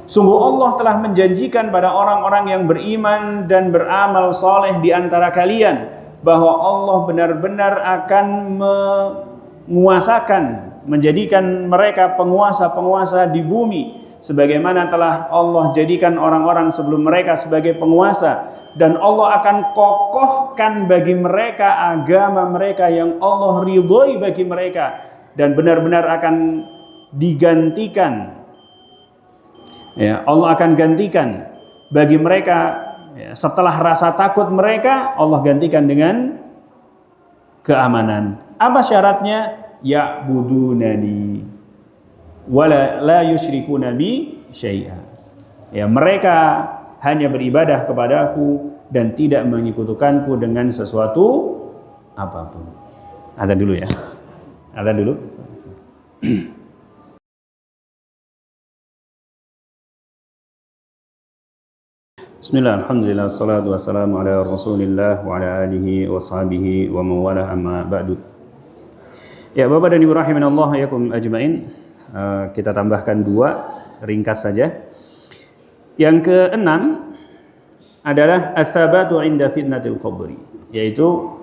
Sungguh Allah telah menjanjikan pada orang-orang yang beriman dan beramal soleh di antara kalian bahwa Allah benar-benar akan menguasakan, menjadikan mereka penguasa-penguasa di bumi sebagaimana telah Allah jadikan orang-orang sebelum mereka sebagai penguasa, dan Allah akan kokohkan bagi mereka agama mereka yang Allah ridhoi bagi mereka, dan benar-benar akan digantikan, ya, Allah akan gantikan bagi mereka, ya, setelah rasa takut mereka Allah gantikan dengan keamanan. Apa syaratnya? Ya'budunani wala la yusyrikuna bi syai'a. Ya, mereka hanya beribadah kepadaku dan tidak menyekutukanku dengan sesuatu apapun. Ada dulu ya. Ada dulu. Bismillah, alhamdulillah, salatu wassalamu ala rasulillah wa ala alihi wa sahbihi wa mawalah, amma ba'du. Ya, Bapak dan Ibu rahimanallah yakum ajmain, kita tambahkan dua ringkas saja. Yang keenam adalah as-sabatu inda fitnatil qabri, yaitu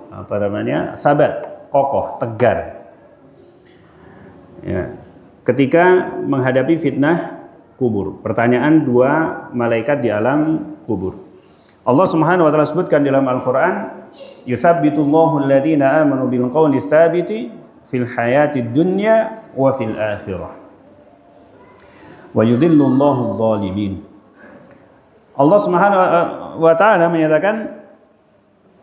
sabat, kokoh, tegar. Ya, ketika menghadapi fitnah kubur, pertanyaan dua malaikat di alam kubur. Allah Subhanahu wa taala sebutkan dalam Al-Qur'an, yusabbitullahu alladhina amanu bil qawli tsabiti fil hayatid dunya wa fil akhirah wa yudhillullahu adh-dhalimin. Allah Subhanahu wa taala menyatakan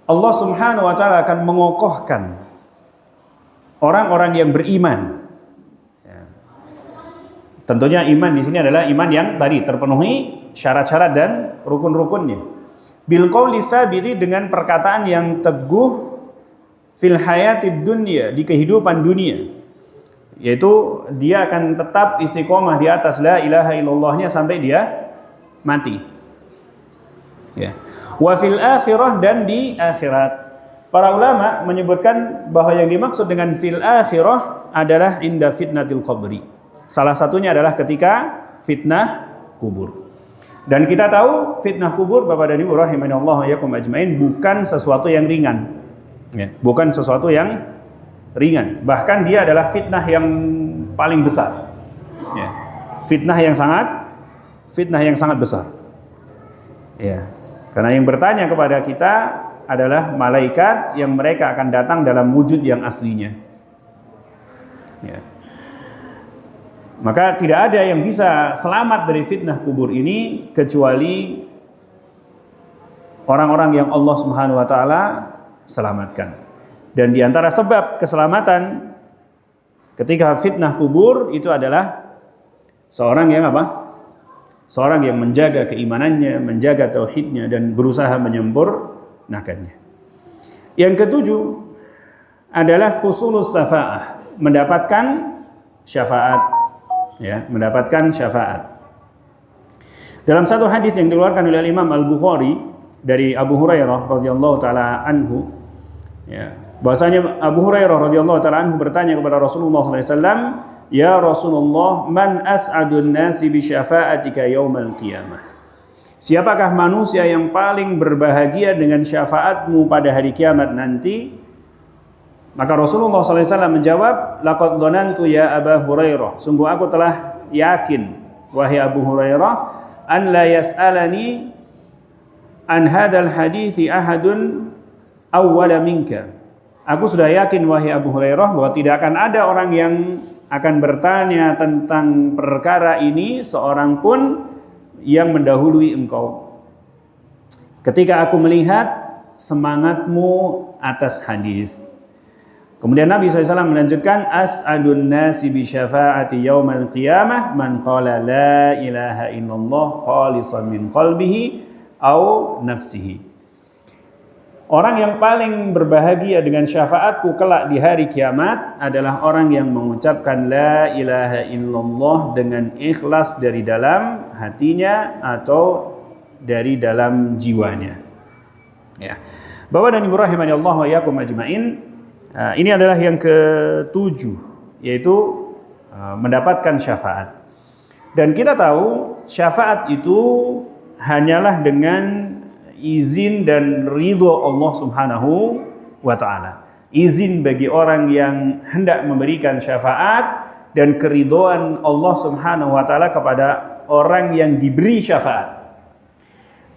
Allah Subhanahu wa taala akan mengokohkan orang-orang yang beriman, ya, Tentunya iman di sini adalah iman yang tadi terpenuhi syarat-syarat dan rukun-rukunnya. Bil qauli tsabiti, dengan perkataan yang teguh fil hayatid dunya, di kehidupan dunia. Yaitu dia akan tetap istiqomah di atas la ilaha illallahnya sampai dia mati. Ya. Wa fil akhirah, dan di akhirat. Para ulama menyebutkan bahwa yang dimaksud dengan fil akhirah adalah inda fitnatil qabri. Salah satunya adalah ketika fitnah kubur. Dan kita tahu fitnah kubur, Bapak dan Ibu rahimanallahu wa iyyakum ajmain, bukan sesuatu yang ringan. Ya, bukan sesuatu yang ringan. Bahkan dia adalah fitnah yang paling besar. Ya. Fitnah yang sangat besar. Ya. Karena yang bertanya kepada kita adalah malaikat yang mereka akan datang dalam wujud yang aslinya. Ya. Maka tidak ada yang bisa selamat dari fitnah kubur ini kecuali orang-orang yang Allah Subhanahu wa taala selamatkan. Dan di antara sebab keselamatan ketika fitnah kubur itu adalah seorang yang apa? Seorang yang menjaga keimanannya, menjaga tauhidnya, dan berusaha menyempurnakannya. Yang ketujuh adalah husulus syafa'ah, mendapatkan syafaat. Ya, mendapatkan syafaat. Dalam satu hadis yang dikeluarkan oleh Imam Al-Bukhari dari Abu Hurairah radhiyallahu taala anhu, ya, bahwasanya Abu Hurairah radhiyallahu taala anhu bertanya kepada Rasulullah sallallahu alaihi wasallam, "Ya Rasulullah, man as'adun nasi bi syafa'atika yaumal qiyamah?" Siapakah manusia yang paling berbahagia dengan syafaatmu pada hari kiamat nanti? Maka Rasulullah SAW menjawab, laqad dhanantu ya Aba Hurairah, sungguh aku telah yakin wahai Abu Hurairah, an la yas'alani an hadzal hadithi ahadun awwala minka. Aku sudah yakin wahai Abu Hurairah bahwa tidak akan ada orang yang akan bertanya tentang perkara ini seorang pun yang mendahului engkau. Ketika aku melihat semangatmu atas hadis. Kemudian Nabi SAW melanjutkan, as'adun nasi bi syafa'ati yaumal qiyamah man qala la ilaha illallah khalisan min qalbihi au nafsihi. Orang yang paling berbahagia dengan syafaatku kelak di hari kiamat adalah orang yang mengucapkan la ilaha illallah dengan ikhlas dari dalam hatinya atau dari dalam jiwanya. Ya. Bapak dan Ibu rahimanallahu wa iyyakum ajmain. Ini adalah yang ketujuh, yaitu mendapatkan syafaat. Dan kita tahu syafaat itu hanyalah dengan izin dan ridho Allah Subhanahu wa taala. Izin bagi orang yang hendak memberikan syafaat dan keridhaan Allah Subhanahu wa taala kepada orang yang diberi syafaat.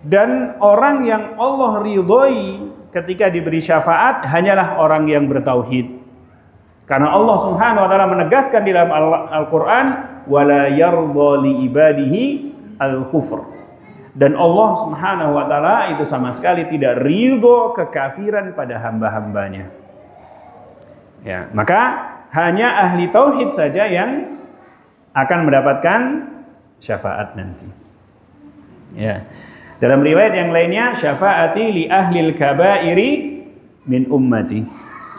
Dan orang yang Allah ridhoi ketika diberi syafaat hanyalah orang yang bertauhid. Karena Allah Subhanahu wa taala menegaskan di dalam Al-Qur'an, wala yardha li ibadihi al-kufr. Dan Allah Subhanahu wa taala itu sama sekali tidak ridho kekafiran pada hamba-hambanya. Ya, maka hanya ahli tauhid saja yang akan mendapatkan syafaat nanti. Ya. Dalam riwayat yang lainnya, syafaati li ahlil kabairi min ummati.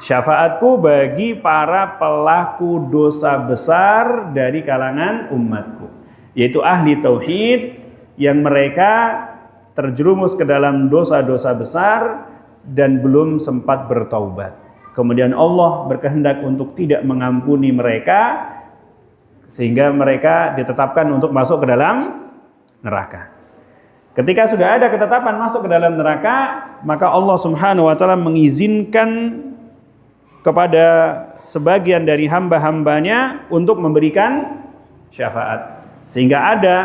Syafaatku bagi para pelaku dosa besar dari kalangan umatku, yaitu ahli tauhid yang mereka terjerumus ke dalam dosa-dosa besar dan belum sempat bertaubat. Kemudian Allah berkehendak untuk tidak mengampuni mereka sehingga mereka ditetapkan untuk masuk ke dalam neraka. Ketika sudah ada ketetapan masuk ke dalam neraka, maka Allah Subhanahu wa taala mengizinkan kepada sebagian dari hamba-hambanya untuk memberikan syafaat. Sehingga ada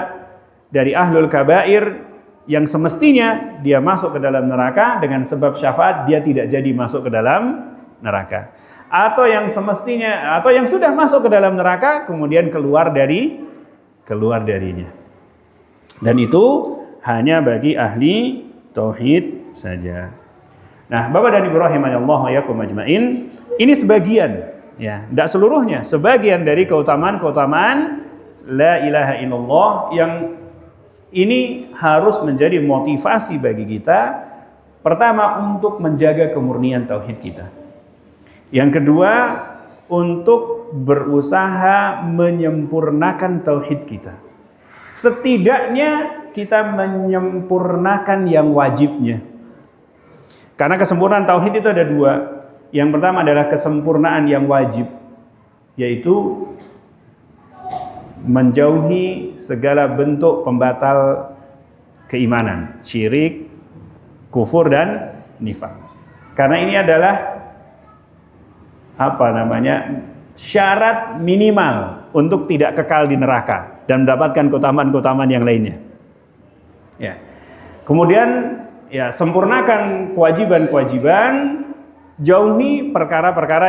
dari ahlul kabair yang semestinya dia masuk ke dalam neraka, dengan sebab syafaat dia tidak jadi masuk ke dalam neraka. Atau yang semestinya, atau yang sudah masuk ke dalam neraka kemudian keluar darinya. Dan itu hanya bagi ahli tauhid saja. Nah, Bapak dan Ibu rahimanallahu wa iyyakum ajmain, ini sebagian, ya, tidak seluruhnya, sebagian dari keutamaan-keutamaan la ilaha illallah, yang ini harus menjadi motivasi bagi kita. Pertama, untuk menjaga kemurnian tauhid kita. Yang kedua, untuk berusaha menyempurnakan tauhid kita. Setidaknya kita menyempurnakan yang wajibnya. Karena kesempurnaan tauhid itu ada dua. Yang pertama adalah kesempurnaan yang wajib, yaitu menjauhi segala bentuk pembatal keimanan, syirik, kufur dan nifak. Karena ini adalah syarat minimal untuk tidak kekal di neraka dan mendapatkan keutamaan-keutamaan yang lainnya. Ya. Kemudian sempurnakan kewajiban-kewajiban, jauhi perkara-perkara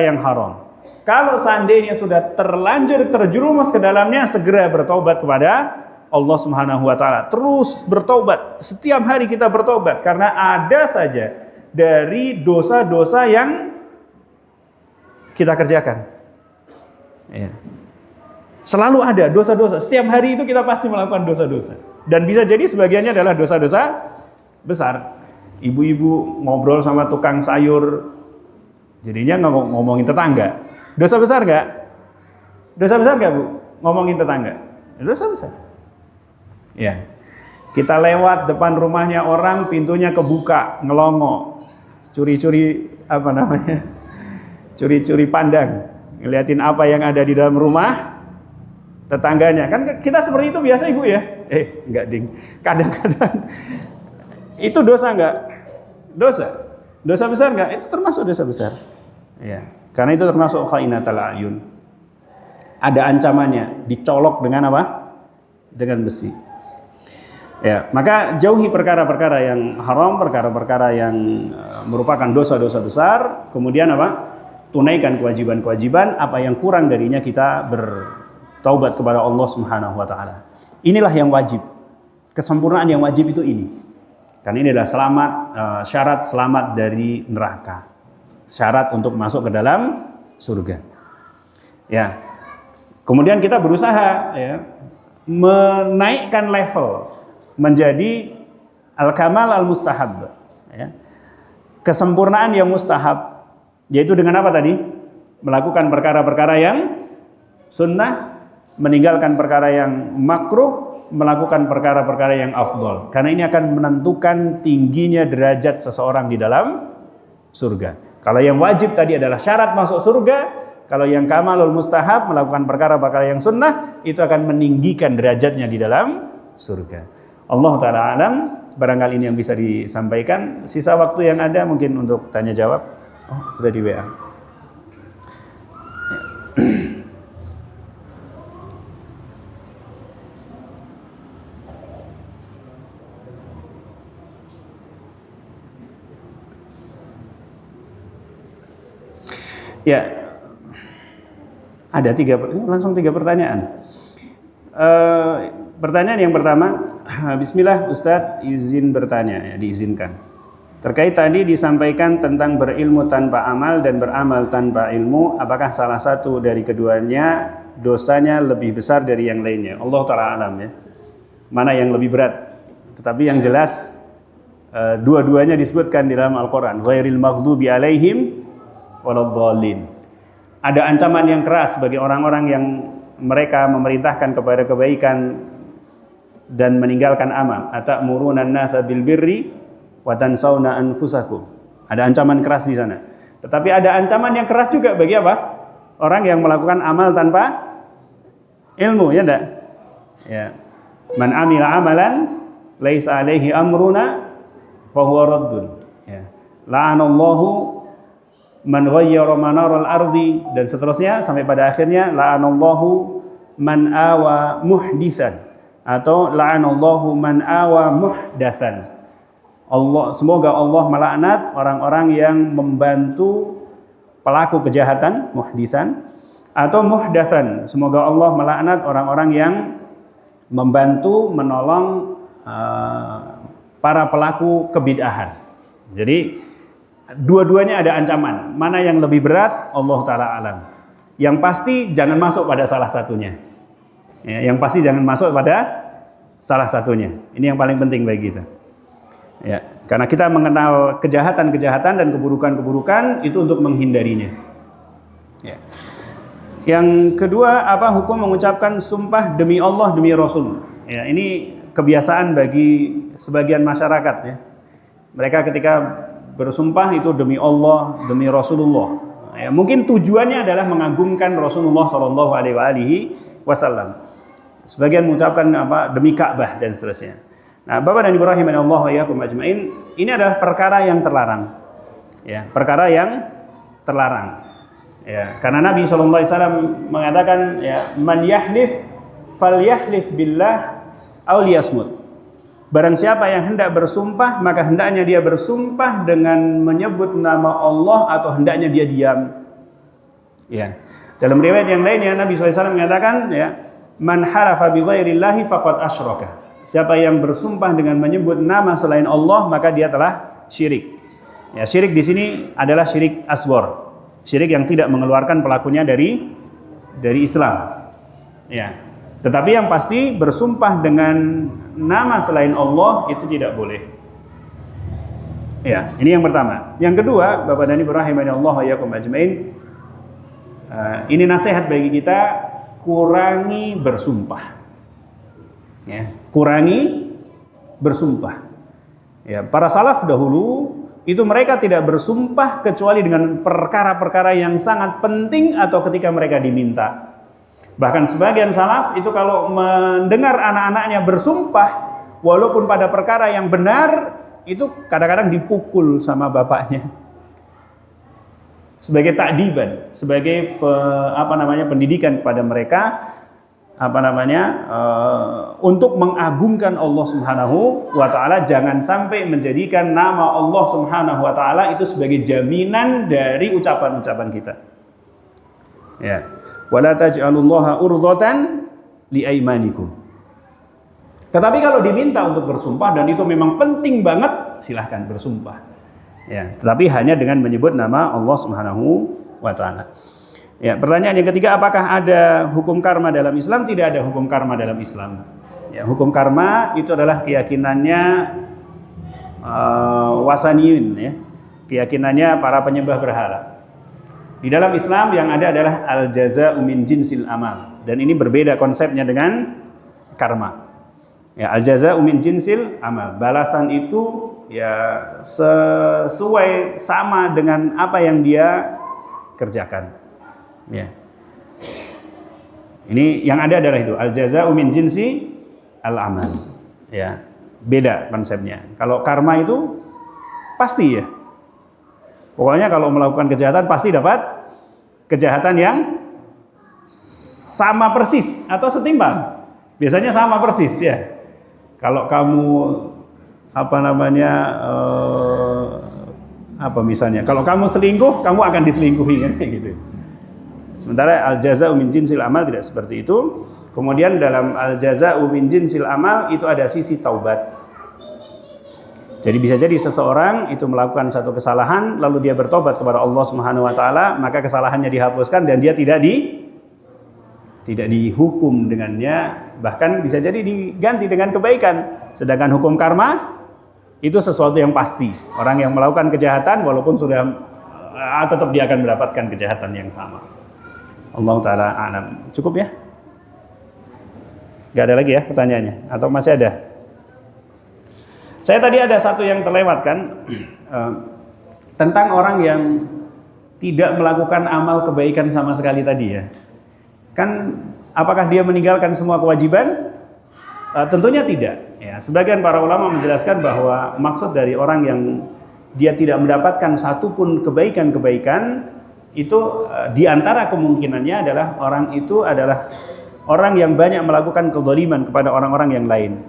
yang haram. Kalau seandainya sudah terlanjur terjerumus ke dalamnya, segera bertobat kepada Allah Subhanahu wa taala. Terus bertobat. Setiap hari kita bertobat, karena ada saja dari dosa-dosa yang kita kerjakan. Ya. Selalu ada dosa-dosa. Setiap hari itu kita pasti melakukan dosa-dosa. Dan bisa jadi sebagiannya adalah dosa-dosa besar. Ibu-ibu ngobrol sama tukang sayur, jadinya ngomongin tetangga. Dosa besar nggak? Dosa besar nggak, Bu? Ngomongin tetangga. Dosa besar. Ya. Kita lewat depan rumahnya orang, pintunya kebuka, ngelongo. Curi-curi Curi-curi pandang. Ngeliatin apa yang ada di dalam rumah tetangganya. Kan kita seperti itu biasa, Ibu ya? Enggak ding. Kadang-kadang itu dosa enggak? Dosa. Dosa besar enggak? Itu termasuk dosa besar. Ya. Karena itu termasuk khainatul ayun. Ada ancamannya, dicolok dengan apa? Dengan besi. Ya, maka jauhi perkara-perkara yang haram, perkara-perkara yang merupakan dosa-dosa besar. Kemudian apa? Tunaikan kewajiban-kewajiban. Apa yang kurang darinya kita bertaubat kepada Allah Subhanahu wa taala. Inilah yang wajib. Kesempurnaan yang wajib itu ini. Karena ini adalah syarat selamat dari neraka. Syarat untuk masuk ke dalam surga. Ya. Kemudian kita berusaha menaikkan level menjadi al-kamal al-mustahab. Ya. Kesempurnaan yang mustahab, yaitu dengan apa tadi? Melakukan perkara-perkara yang sunnah, meninggalkan perkara yang makruh, melakukan perkara-perkara yang afdol. Karena ini akan menentukan tingginya derajat seseorang di dalam surga. Kalau yang wajib tadi adalah syarat masuk surga, kalau yang kamalul mustahab, melakukan perkara-perkara yang sunnah, itu akan meninggikan derajatnya di dalam surga. Allah ta'ala alam, barangkali ini yang bisa disampaikan. Sisa waktu yang ada mungkin untuk tanya jawab. Oh, sudah di WA. Ya, ada langsung tiga pertanyaan. Pertanyaan yang pertama, Bismillah Ustadz, izin bertanya, ya, diizinkan. Terkait tadi disampaikan tentang berilmu tanpa amal dan beramal tanpa ilmu, apakah salah satu dari keduanya dosanya lebih besar dari yang lainnya? Allah Ta'ala alam ya. Mana yang lebih berat? Tetapi yang jelas dua-duanya disebutkan di dalam Al-Quran. Ghairil maghdubi alaihim waladhdallin. Ada ancaman yang keras bagi orang-orang yang mereka memerintahkan kepada kebaikan dan meninggalkan amal. Atamuruna an-nasa bil birri wa tansawna anfusakum. Ada ancaman keras di sana. Tetapi ada ancaman yang keras juga bagi apa? Orang yang melakukan amal tanpa ilmu, ya enggak? Ya. Man amila amalan laisa alaihi amruna fa huwa raddun. Ya. La'anallahu man ghayyara manaral ardi, dan seterusnya sampai pada akhirnya la'anallahu man awa muhditsan atau la'anallahu man awa muhdatsan. Semoga Allah melaknat orang-orang yang membantu pelaku kejahatan, muhditsan, atau muhdatsan. Semoga Allah melaknat orang-orang yang membantu menolong para pelaku kebid'ahan. Jadi dua-duanya ada ancaman. Mana yang lebih berat? Allah Ta'ala alam. Yang pasti jangan masuk pada salah satunya. Ya, yang pasti jangan masuk pada salah satunya. Ini yang paling penting bagi kita. Ya, karena kita mengenal kejahatan-kejahatan dan keburukan-keburukan itu untuk menghindarinya. Ya. Yang kedua, hukum mengucapkan sumpah demi Allah, demi Rasul. Ya, ini kebiasaan bagi sebagian masyarakat. Ya. Mereka ketika bersumpah itu demi Allah, demi Rasulullah. Ya, mungkin tujuannya adalah mengagungkan Rasulullah Shallallahu Alaihi Wasallam. Sebagian mengucapkan demi Ka'bah dan seterusnya. Nah, Bapak dan Ibu rahimahullah wa iyyakum ajmain, ini adalah perkara yang terlarang. Ya, perkara yang terlarang. Ya, karena Nabi SAW mengatakan, ya, man yahlif falyahlif billah aw liyasmut. Barang siapa yang hendak bersumpah, maka hendaknya dia bersumpah dengan menyebut nama Allah atau hendaknya dia diam. Ya. Dalam riwayat yang lainnya Nabi SAW mengatakan, ya, man halafa bi ghairillahi faqad asyraka. Siapa yang bersumpah dengan menyebut nama selain Allah, maka dia telah syirik. Ya, syirik di sini adalah syirik asghar. Syirik yang tidak mengeluarkan pelakunya dari Islam. Ya. Tetapi yang pasti bersumpah dengan nama selain Allah itu tidak boleh. Ya, ini yang pertama. Yang kedua, Bapak dan Ibu rahimahullah wa iyyakum ajmain, ini nasihat bagi kita, kurangi bersumpah. Ya, kurangi bersumpah. Ya, para salaf dahulu itu mereka tidak bersumpah kecuali dengan perkara-perkara yang sangat penting atau ketika mereka diminta. Bahkan sebagian salaf itu kalau mendengar anak-anaknya bersumpah walaupun pada perkara yang benar, itu kadang-kadang dipukul sama bapaknya. Sebagai ta'diban, sebagai pendidikan kepada mereka, untuk mengagungkan Allah Subhanahu wa taala, jangan sampai menjadikan nama Allah Subhanahu wa taala itu sebagai jaminan dari ucapan-ucapan kita. Ya. Wala taj'alullaha urdhatan liaimanikum. Tetapi kalau diminta untuk bersumpah dan itu memang penting banget, silahkan bersumpah. Ya, tetapi hanya dengan menyebut nama Allah Subhanahu wa taala. Ya, pertanyaan yang ketiga, apakah ada hukum karma dalam Islam? Tidak ada hukum karma dalam Islam. Ya, hukum karma itu adalah keyakinannya wasaniyun, ya. Keyakinannya para penyembah berhala. Di dalam Islam yang ada adalah al-jaza'u min jinsil amal, dan ini berbeda konsepnya dengan karma. Ya, al-jaza'u min jinsil amal, balasan itu ya sesuai sama dengan apa yang dia kerjakan. Ya. Ini yang ada adalah itu al-jaza'u min jinsi al-amal. Ya, beda konsepnya. Kalau karma itu pasti, ya. Pokoknya kalau melakukan kejahatan pasti dapat kejahatan yang sama persis atau setimbang. Biasanya sama persis, ya. Kalau kamu misalnya, kalau kamu selingkuh, kamu akan diselingkuhi, kan, gitu. Sementara al-jaza'u min jinsil amal tidak seperti itu. Kemudian dalam al-jaza'u min jinsil amal itu ada sisi taubat. Jadi bisa jadi seseorang itu melakukan satu kesalahan lalu dia bertobat kepada Allah Subhanahu wa taala, maka kesalahannya dihapuskan dan dia tidak dihukum dengannya, bahkan bisa jadi diganti dengan kebaikan. Sedangkan hukum karma itu sesuatu yang pasti. Orang yang melakukan kejahatan walaupun sudah tetap dia akan mendapatkan kejahatan yang sama. Allah taala a'lam. Cukup, ya? Gak ada lagi ya pertanyaannya atau masih ada? Saya tadi ada satu yang terlewatkan tentang orang yang tidak melakukan amal kebaikan sama sekali tadi, ya. Kan apakah dia meninggalkan semua kewajiban? Tentunya tidak. Ya, sebagian para ulama menjelaskan bahwa maksud dari orang yang dia tidak mendapatkan satupun kebaikan-kebaikan itu diantara kemungkinannya adalah orang itu adalah orang yang banyak melakukan kezaliman kepada orang-orang yang lain.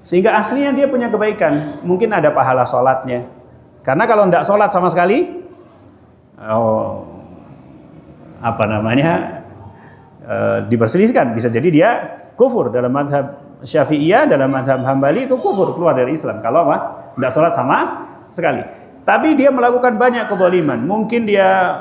Sehingga aslinya dia punya kebaikan, mungkin ada pahala sholatnya. Karena kalau tidak sholat sama sekali, diperselisihkan, bisa jadi dia kufur. Dalam mazhab Syafi'iyah, dalam mazhab Hambali itu kufur, keluar dari Islam. Kalau tidak sholat sama sekali. Tapi dia melakukan banyak kezaliman. Mungkin dia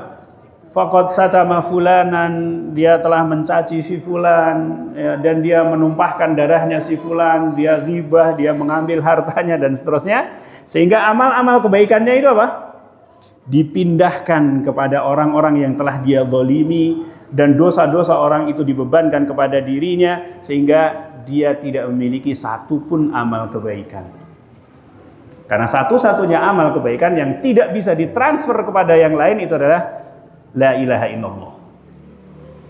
faqad satama fulanan, dia telah mencaci si fulan, ya, dan dia menumpahkan darahnya si fulan, dia ghibah, dia mengambil hartanya dan seterusnya, sehingga amal-amal kebaikannya itu apa? Dipindahkan kepada orang-orang yang telah dia zalimi, dan dosa-dosa orang itu dibebankan kepada dirinya, sehingga dia tidak memiliki satupun amal kebaikan. Karena satu-satunya amal kebaikan yang tidak bisa ditransfer kepada yang lain itu adalah la ilaha illallah.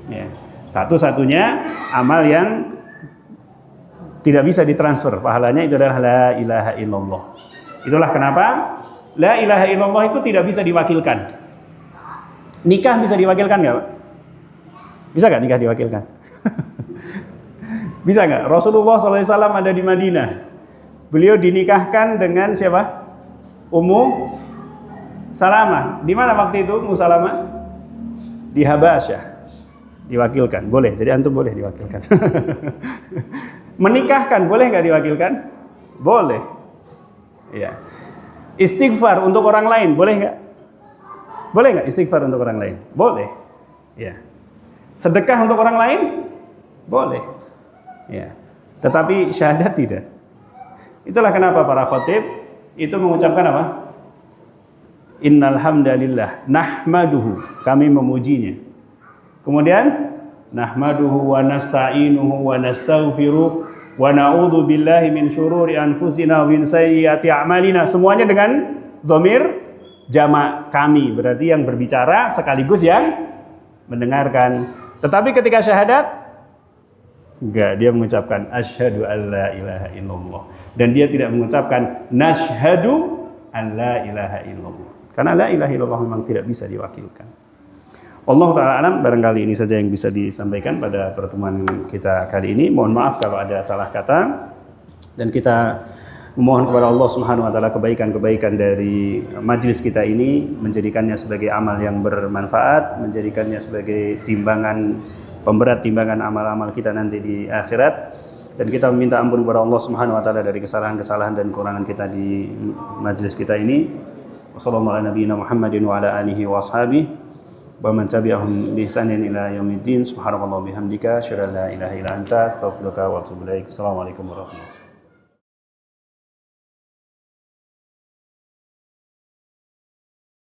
Ya, satu-satunya amal yang tidak bisa ditransfer pahalanya itu adalah la ilaha illallah. Itulah kenapa la ilaha illallah itu tidak bisa diwakilkan. Nikah bisa diwakilkan nggak, Pak? Bisa nggak nikah diwakilkan? Bisa nggak? Rasulullah SAW ada di Madinah. Beliau dinikahkan dengan siapa? Ummu Salamah. Di mana waktu itu Ummu Salamah? Di Habasyah. Diwakilkan. Boleh. Jadi antum boleh diwakilkan. Menikahkan boleh nggak diwakilkan? Boleh. Ya. Istighfar untuk orang lain boleh nggak? Boleh nggak istighfar untuk orang lain? Boleh. Ya. Sedekah untuk orang lain? Boleh. Ya. Tetapi syahadat tidak. Itulah kenapa para khatib itu mengucapkan apa? Innal hamdalillah nahmaduhu, kami memujinya. Kemudian nahmaduhu wa nasta'inuhu wa nastaghfiruh wa na'udzu billahi min syururi anfusina wa min sayyiati a'malina. Semuanya dengan dhamir jamak kami, berarti yang berbicara sekaligus yang mendengarkan. Tetapi ketika syahadat enggak, dia mengucapkan asyhadu alla ilaha illallah, dan dia tidak mengucapkan nashhadu alla ilaha illallah, karena la ilaha illallah memang tidak bisa diwakilkan. Allah ta'ala alam, barangkali ini saja yang bisa disampaikan pada pertemuan kita kali ini. Mohon maaf kalau ada salah kata, dan kita memohon kepada Allah Subhanahu wa taala kebaikan-kebaikan dari majelis kita ini, menjadikannya sebagai amal yang bermanfaat, menjadikannya sebagai timbangan pemberat timbangan amal-amal kita nanti di akhirat, dan kita meminta ampun kepada Allah Subhanahu wa taala dari kesalahan-kesalahan dan kekurangan kita di majelis kita ini. Wassallallahu ala nabiyina Muhammadin wa ala alihi wa ashabihi wa man tabi'ahum bi ihsanin ila yaumiddin. Subhanallahi bihamdika asyhadu an la ilaha illa anta astaghfiruka wa atubu ilaik. Assalamualaikum warahmatullahi wabarakatuh.